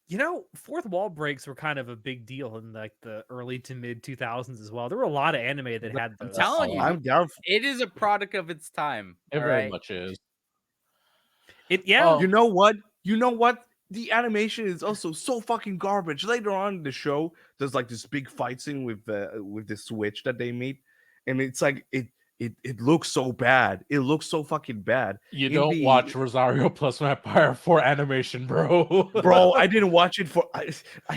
C: You know, fourth wall breaks were kind of a big deal in like the early to mid 2000s as well. There were a lot of anime that had
B: I'm
C: those.
B: telling you,
A: I'm down for,
B: it is a product of its time.
D: It
B: all
D: very
B: right?
D: much is.
C: Yeah.
A: you know what? You know what? The animation is also so fucking garbage. Later on in the show, there's like this big fight scene with the switch that they meet, and it's like it looks so bad. It looks so fucking bad.
D: You
A: In
D: don't
A: the
D: watch Rosario plus Vampire for animation, bro.
A: bro, I didn't watch it for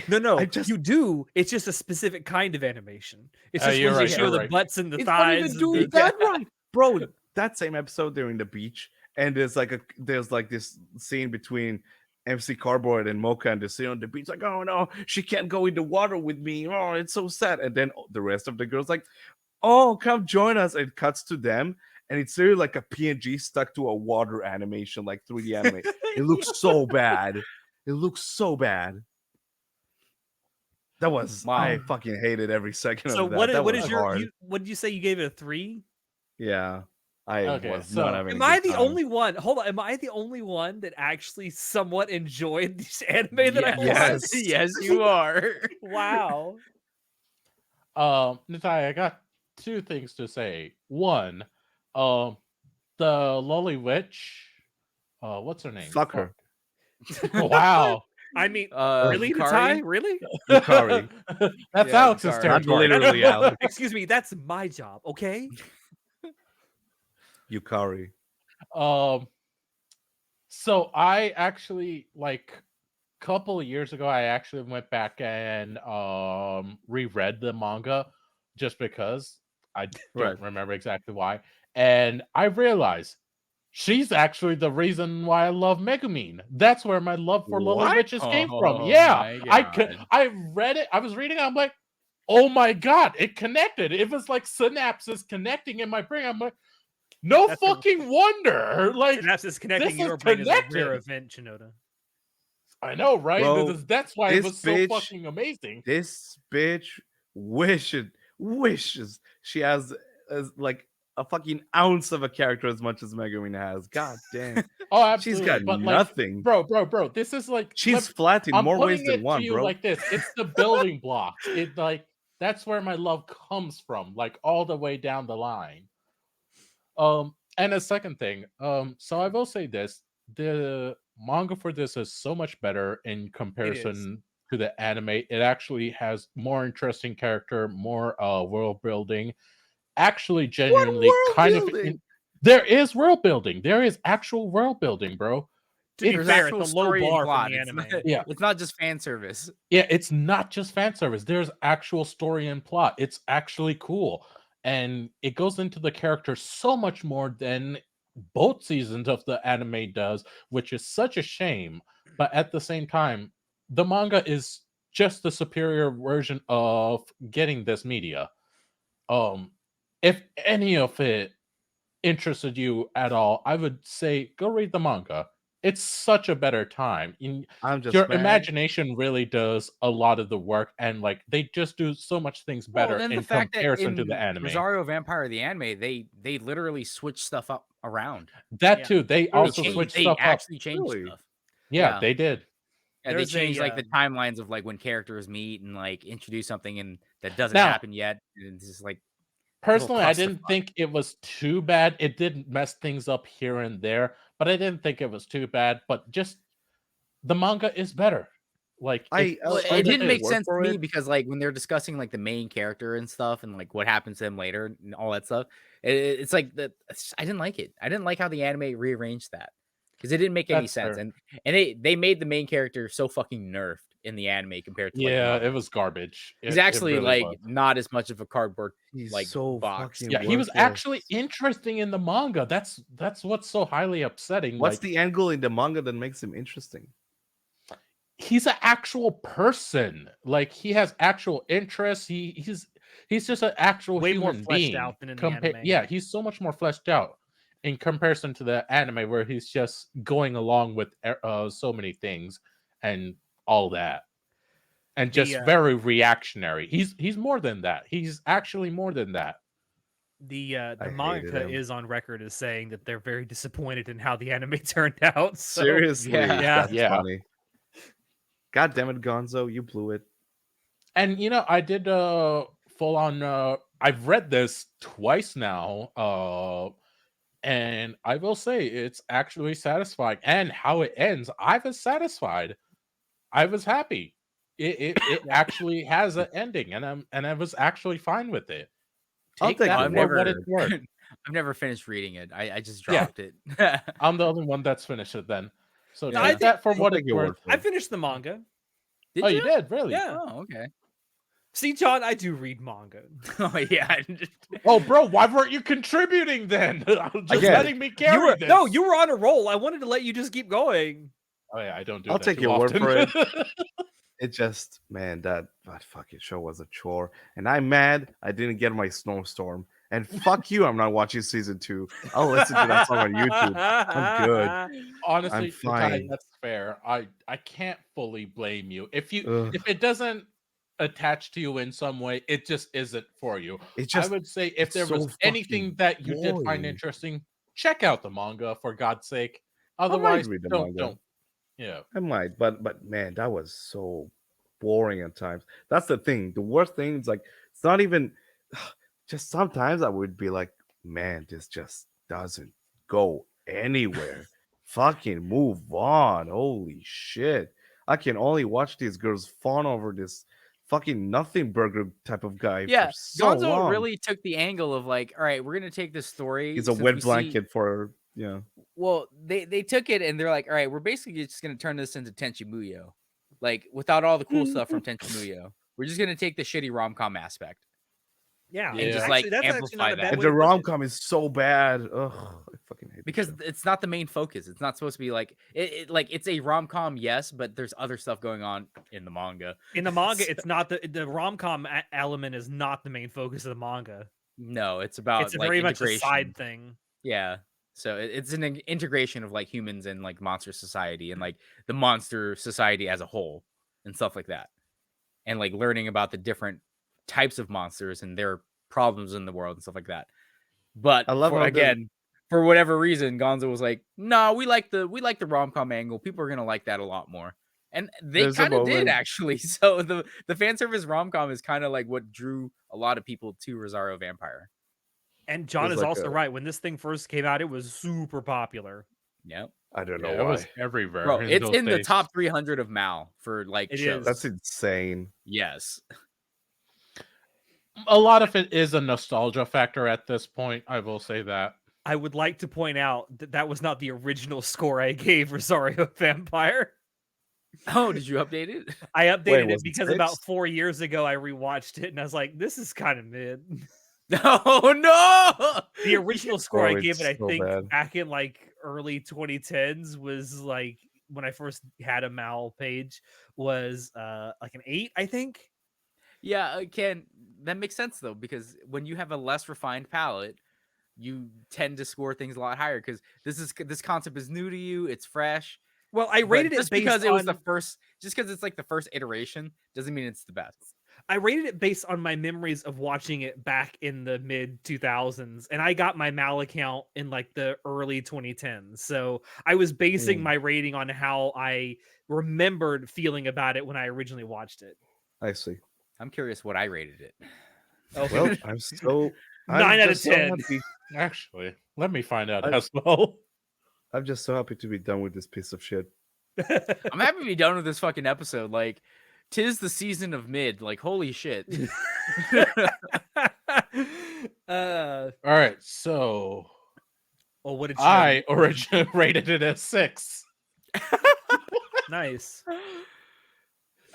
C: No,
A: I just
C: you do. It's just a specific kind of animation. It's just
D: you're
C: when
D: right,
C: they show
D: you're
C: the
D: right.
C: butts and the
A: it's not
C: thighs.
A: even
C: and
A: doing
C: the-
A: that right, bro. That same episode, they're in the beach, and there's like this scene between MC Cardboard and Mocha, and they sit on the beach, like, oh no, she can't go in the water with me. Oh, it's so sad. And then the rest of the girls like, oh, come join us. And it cuts to them, and it's really like a PNG stuck to a water animation, like 3D anime. It looks so bad. It looks so bad. That was
B: Wow.
A: I fucking hated every second
C: So
A: of that.
C: what
A: That
C: what
A: was
C: is your
A: hard.
C: what did you say you gave it a 3?
A: Yeah, I
D: Okay,
A: was
D: so-
A: not having.
C: Am
A: a
C: I
A: good
C: the
A: time.
C: only one? Hold on, am I the only one that actually somewhat enjoyed these anime that I
A: Yes.
C: watched?
B: yes, you are.
C: Wow.
D: Natalia, I got two things to say. One, the lolly witch. What's her name?
A: Fuck her.
D: Fuck. Wow.
C: I mean, really,
B: Yukari?
C: Natai? Really?
A: Yukari.
D: That's
B: Yeah,
D: Alex's
B: Yukari.
A: Not
D: territory.
A: literally Alex.
C: Excuse me, that's my job, okay?
A: Yukari.
D: Um, so I actually like couple of years ago I actually went back and reread the manga just because I don't
A: Right.
D: remember exactly why. And I realized she's actually the reason why I love Megumin. That's where my love for Lily
A: What?
D: Witches came from.
B: Oh
D: Yeah.
B: my God.
D: I read it, I was reading it, I'm like, oh my god, it connected. It was like synapses connecting in my brain. I'm like, no
C: That's a-
D: fucking wonder. Like,
C: Synapses connecting
D: this is
C: your brain is a rare
D: connected.
C: event, Shinoda.
D: I know, right?
A: Bro,
D: That's why it
A: this
D: was so
A: bitch-
D: fucking amazing.
A: This bitch wishes she has like a fucking ounce of a character as much as Megumin has. God damn.
D: Oh, absolutely.
A: She's got
D: but like,
A: nothing.
D: bro. This is like
A: She's flat in
D: I'm
A: more ways
D: putting
A: than
D: it
A: one,
D: to you
A: bro.
D: like this. It's the building blocks. It like that's where my love comes from, like all the way down the line. And a second thing, so I will say this: the manga for this is so much better in comparison to the anime. It actually has more interesting character, more world building. Actually, genuinely,
A: world
D: kind of.
A: building?
D: There is world building. There is actual world building, bro.
C: To be
B: There's
C: fair,
B: actual
C: it's a low
B: story and
C: bar from
B: plot.
C: the
B: It's
C: anime.
B: not,
D: Yeah.
B: it's not just fan service.
D: Yeah, it's not just fan service. There's actual story and plot. It's actually cool. And it goes into the characters so much more than both seasons of the anime does, which is such a shame. But at the same time, the manga is just the superior version of getting this media. If any of it interested you at all, I would say go read the manga. It's such a better time.
A: I'm just
D: Your
A: mad.
D: imagination really does a lot of the work, and like they just do so much things better
B: Well, then
D: in
B: the fact that
D: comparison
B: in
D: to the anime.
B: Rosario Vampire the anime, they literally switch stuff up around.
D: That
C: Yeah.
D: too, they
A: They
D: also
B: Change-
D: switched
B: they
D: stuff up.
B: actually changed
A: Really?
B: stuff.
D: Yeah,
B: yeah.
D: they did.
B: Yeah, they
C: There's a,
B: changed like the timelines of like when characters meet and like introduce something and that doesn't
D: Now-
B: happen yet. And it's just like
D: Personally, I didn't
B: clusterfuck.
D: think it was too bad. It did mess things up here and there, but I didn't think it was too bad. But just the manga is better. Like,
B: Well,
A: I'll
B: it
A: take
B: didn't
A: your
B: make
A: word
B: sense to
A: for
B: me
A: it.
B: because like when they're discussing like the main character and stuff and like what happens to him later and all that stuff, it's like that. I didn't like it. I didn't like how the anime rearranged that because it didn't make any
D: that's
B: sense.
D: fair.
B: And they made the main character so fucking nerfed in the anime compared to like the
D: Yeah, it
B: manga.
D: was garbage.
B: He's
D: It
B: actually
D: really
B: like
D: was.
B: not as much of a cardboard
A: He's
B: like
A: so
B: box.
A: fucking
D: Yeah, he was
A: worthless.
D: actually interesting in the manga. That's what's so highly upsetting.
A: What's
D: Like,
A: the angle in the manga that makes him interesting?
D: he's an actual person. Like, he has actual interests. He's just an actual
C: Way more
D: human
C: fleshed
D: being.
C: out than in the anime.
D: Yeah, he's so much more fleshed out in comparison to the anime where he's just going along with so many things and all that. And
C: The
D: just very reactionary. He's more than that. He's actually more than that.
C: the
A: I hated
C: mangaka
A: him.
C: is on record as saying that they're very disappointed in how the anime turned out. So
A: Seriously,
B: yeah.
A: that's
D: Yeah.
A: funny. God damn it, Gonzo, you blew it.
D: And I did full on I've read this twice now. And I will say it's actually satisfying. And how it ends, I was satisfied. I was happy. It
C: Yeah.
D: actually has an ending, and I was actually fine with it.
A: I'll
D: Take
A: take
D: that
A: your
D: for
A: word
D: what
A: for
D: it's
A: it.
D: worth.
B: I've never finished reading it. I just
D: Yeah.
B: dropped it.
D: I'm the only one that's finished it then. So
B: No,
C: I
D: take
C: think-
D: that for
A: I'll
D: what
A: take
D: it's
A: your word
D: worth.
A: for
C: I
A: it.
C: finished the manga.
B: Did
D: Oh,
B: you?
D: you did? Really?
C: Yeah.
B: Oh, okay.
C: See, John, I do read manga.
B: Oh yeah.
D: Oh, bro, why weren't you contributing then? Just
A: Again,
D: letting me carry
C: You were
D: this.
C: no, you were on a roll. I wanted to let you just keep going.
D: Oh yeah, I don't do
A: I'll
D: that
A: take
D: too
A: your word
D: often.
A: for it. It just, man, that fucking show was a chore. And I'm mad I didn't get my snowstorm. And fuck you, I'm not watching season 2. I'll listen to that song on YouTube. I'm good.
D: Honestly,
A: I'm fine.
D: that's fair. I can't fully blame you. If
A: Ugh.
D: it doesn't attach to you in some way, it just isn't for you.
A: It
D: I
A: just,
D: would say if
A: it's
D: there was
A: so
D: anything
A: fucking
D: that you did find
A: boring.
D: interesting, check out the manga for God's sake.
A: I might
D: Otherwise,
A: read the
D: don't.
A: manga.
D: Yeah.
A: I might, but man, that was so boring at times. That's the thing. The worst thing is like it's not even just sometimes I would be like, man, this just doesn't go anywhere. Fucking move on. Holy shit. I can only watch these girls fawn over this fucking nothing burger type of guy
B: Yeah,
A: for so
B: Gonzo
A: long.
B: really took the angle of like, all right, we're gonna take this story.
A: He's a
B: since
A: wet
B: we see-
A: blanket for
B: Well, they took it and they're like, all right, we're basically just gonna turn this into Tenchi Muyo, like without all the cool stuff from Tenchi Muyo. We're just gonna take the shitty rom com aspect.
C: Yeah,
D: And just,
B: like,
C: that's actually
B: amplify
C: not a
B: that.
C: bad
A: and
C: way
A: the
C: to put
A: rom
C: it.
A: com is so bad. Ugh, I fucking hate the
B: Because
A: show.
B: it's not the main focus. It's not supposed to be like like it's a rom com, yes, but there's other stuff going on in the manga.
C: In the manga, it's not the rom com element is not the main focus of the manga.
B: No, it's about
C: It's a
B: like
C: very much a
B: integration.
C: side thing.
B: Yeah. So it's an integration of like humans and like monster society and like the monster society as a whole and stuff like that. And like learning about the different types of monsters and their problems in the world and stuff like that. But
A: I love how
B: again, for whatever reason, Gonzo was like, "No, we like the rom-com angle. People are going to like that a lot more." And they
A: There's a
B: kind of did
A: moment-
B: actually. So the fan service rom-com is kind of like what drew a lot of people to Rosario Vampire.
C: And John
A: There's
C: is
A: like
C: also
A: a-
C: right. When this thing first came out, it was super popular.
B: Yep.
A: I don't
D: Yeah,
A: know
D: it
A: why.
D: was everywhere.
B: Bro, it's
D: those
B: in the
D: days.
B: top 300 of Mal for like
C: It
B: shows.
C: is.
A: That's insane.
B: Yes.
D: A lot of it is a nostalgia factor at this point. I will say that.
C: I would like to point out that that was not the original score I gave Rosario Vampire.
B: Oh, did you update it?
C: I updated it
A: was it
C: because about
A: 6?
C: 4 years ago I rewatched it and I was like, this is kind of mid.
B: Oh no!
C: The original score I
A: Oh,
C: gave it, I
A: it's so
C: think,
A: bad.
C: back in like early 2010s was like when I first had a Mal page was like an 8, I think.
B: Yeah, Ken, that makes sense though, because when you have a less refined palate, you tend to score things a lot higher because this concept is new to you, it's fresh.
C: Well, I
B: But
C: rated it
B: just
C: based
B: because
C: on
B: it was the first, just because it's like the first iteration, doesn't mean it's the best.
C: I rated it based on my memories of watching it back in the mid 2000s, and I got my Mal account in like the early 2010s. So I was basing my rating on how I remembered feeling about it when I originally watched it.
A: I see.
B: I'm curious what I rated it.
C: Okay.
A: Well, I'm so
C: 9 out of
A: just so
C: 10.
A: happy.
D: Actually, let me find out
A: I-
D: as well.
A: I'm just so happy to be done with this piece of shit.
B: I'm happy to be done with this fucking episode. Like, 'tis the season of mid. Like, holy shit.
D: All right, so
C: Well, what did you
D: I originally rated it as 6.
C: Nice.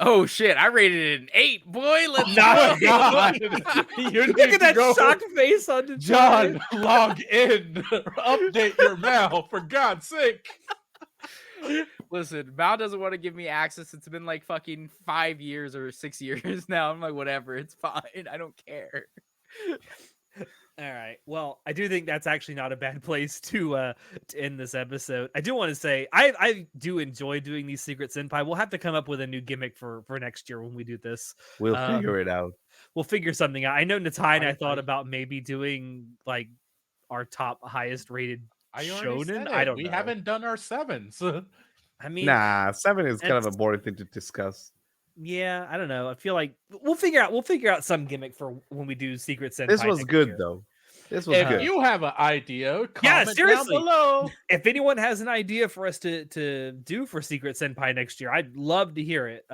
B: Oh shit! I rated it an 8, boy. Let's
D: Oh
B: go.
D: my God. You
C: Look
D: need
C: at that
D: to go,
C: shocked face on the
D: John. Log in, update your mail for God's sake.
B: Listen, Mal doesn't want to give me access. It's been like fucking 5 years or 6 years now. I'm like, whatever, it's fine. I don't care.
C: All right. Well, I do think that's actually not a bad place to end this episode. I do want to say I do enjoy doing these Secret Senpai. We'll have to come up with a new gimmick for next year when we do this.
A: We'll figure it out.
C: We'll figure something out. I know Natai and I thought
D: I-
C: about maybe doing like our top highest rated
D: I already said
C: shonen.
D: it.
C: I don't
D: we
C: know.
D: haven't done our 7s.
C: I mean,
A: Nah, 7 is kind of a
C: it's-
A: boring thing to discuss.
C: yeah, I don't know. I feel like we'll figure out some gimmick for when we do Secret Senpai.
A: This was
C: next
A: good
C: year.
A: though. This was
D: If
A: good.
D: you have an idea,
C: Yeah,
D: comment down
C: seriously.
D: below.
C: If anyone has an idea for us to do for Secret Senpai next year, I'd love to hear it.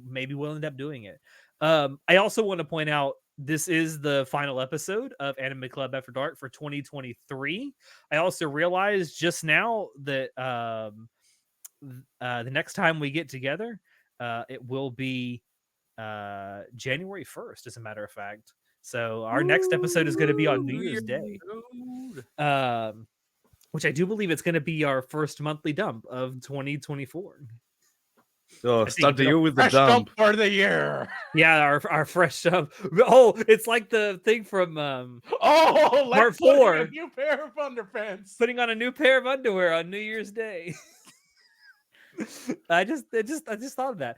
C: Maybe we'll end up doing it. I also want to point out this is the final episode of Anime Club After Dark for 2023. I also realized just now that the next time we get together, it will be January 1st, as a matter of fact. So our next episode is going to be on New Year's Day, which I do believe it's going to be our first monthly dump of 2024.
A: Oh,
C: think
A: start the
C: it'll-
A: year with the
D: Fresh
A: dump.
D: dump for the year.
C: Yeah, our fresh dump. Oh, it's like the thing from
D: Oh,
C: Part
D: let's put
C: 4.
D: a new pair of underpants.
C: putting on a new pair of underwear on New Year's Day. I just thought of that.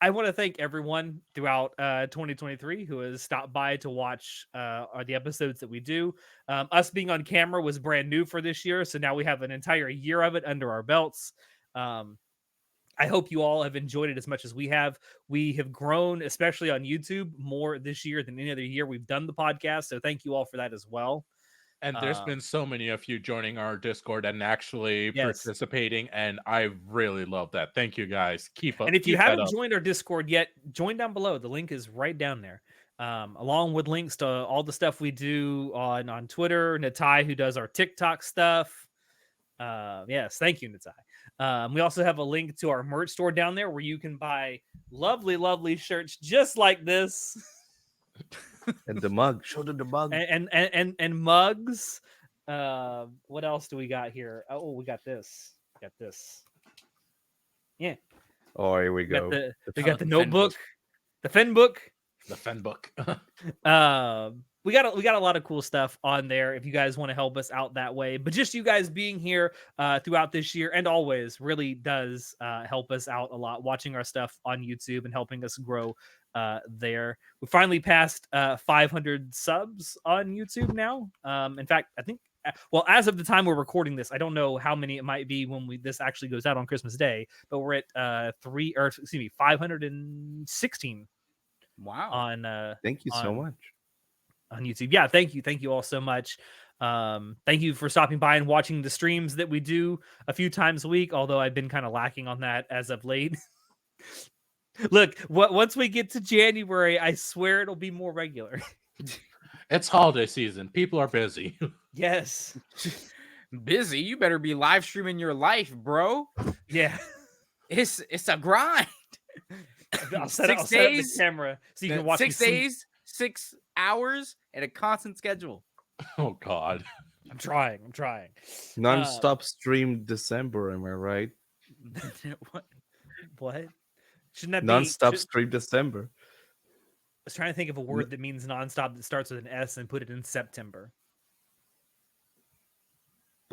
C: I want to thank everyone throughout 2023 who has stopped by to watch the episodes that we do. Us being on camera was brand new for this year, so now we have an entire year of it under our belts. I hope you all have enjoyed it as much as we have. We have grown, especially on YouTube, more this year than any other year we've done the podcast. So thank you all for that as well.
D: And there's been so many of you joining our Discord and actually
C: Yes.
D: participating, and I really love that. Thank you guys. Keep up.
C: And if you
D: keep that
C: haven't
D: up.
C: joined our Discord yet, join down below. The link is right down there. Along with links to all the stuff we do on Twitter, Natai, who does our TikTok stuff. Yes, thank you, Natai. We also have a link to our merch store down there where you can buy lovely, lovely shirts just like this.
A: And the mug. Show them the mug.
C: and mugs. What else do we got here? Oh, we got this. Yeah.
A: Oh, here we
C: We got
A: go.
C: we got the
B: Fen
C: notebook,
B: book.
C: the Fen book.
D: The Fen book.
C: We got a lot of cool stuff on there if you guys want to help us out that way. But just you guys being here throughout this year and always really does help us out a lot. Watching our stuff on YouTube and helping us grow there. We finally passed 500 subs on YouTube now. In fact, I think as of the time we're recording this, I don't know how many it might be when this actually goes out on Christmas Day, but we're at 516
B: Wow.
C: on
A: Thank you so much.
C: on YouTube. Yeah, thank you all so much. Thank you for stopping by and watching the streams that we do a few times a week, although I've been kind of lacking on that as of late. Look, once we get to January, I swear it'll be more regular.
D: It's holiday season. People are busy.
C: Yes.
B: Busy? You better be live streaming your life, bro.
C: Yeah.
B: It's a grind.
C: I'll set up the camera so you can watch
B: 6
C: me sleep.
B: days, 6 hours, and a constant schedule.
D: Oh God.
C: I'm trying.
A: Non-stop stream December, am I right?
C: What? Shouldn't that be
A: Non-stop stream December.
C: I was trying to think of a word that means nonstop that starts with an S and put it in September.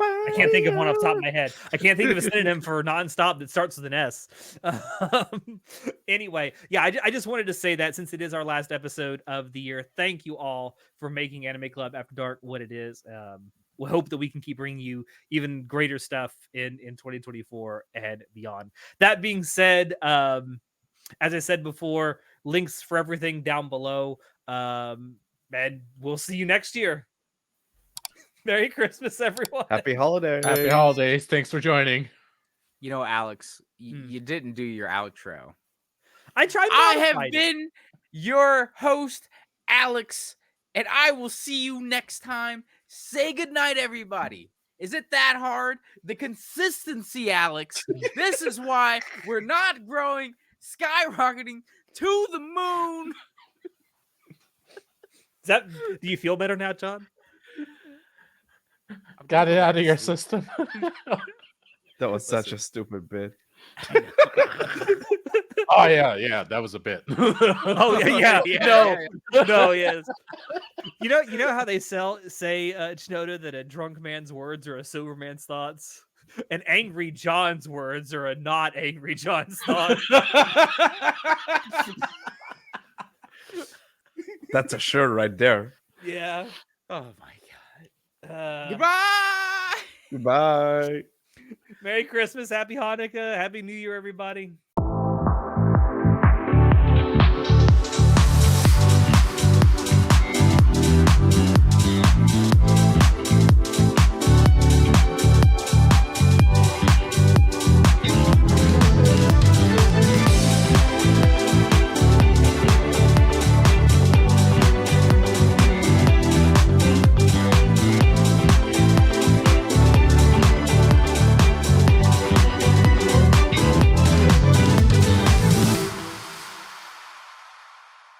C: I can't think of one off the top of my head. I can't think of a synonym for nonstop that starts with an S. Anyway, yeah, I just wanted to say that since it is our last episode of the year, thank you all for making Anime Club After Dark what it is. We hope that we can keep bringing you even greater stuff in 2024 and beyond. That being said, as I said before, links for everything down below. And we'll see you next year. Merry Christmas, everyone.
A: Happy holidays.
D: Happy holidays. Thanks for joining.
B: You know, Alex,
C: Hmm.
B: you didn't do your outro.
C: I tried.
B: I have
C: modified it.
B: been your host, Alex, and I will see you next time. Say goodnight, everybody. Is it that hard? The consistency, Alex. This is why we're not growing, skyrocketing to the moon.
C: Is that? Do you feel better now, John?
B: I'm
D: Got
B: gonna
D: it
B: go
D: out
B: back
D: of
B: to
D: your
B: sleep.
D: system.
A: That was such
B: Listen.
A: a stupid bit.
B: I know.
D: Oh yeah, that was a bit.
C: Oh yeah.
B: Yeah,
C: No, yes. You know how they say Shinoda, that a drunk man's words are a sober man's thoughts, and angry John's words are a not angry John's thoughts.
A: That's a shirt right there.
C: Yeah.
B: Oh my god.
C: Uh,
B: Goodbye.
A: Goodbye.
C: Merry Christmas, Happy Hanukkah, Happy New Year, everybody.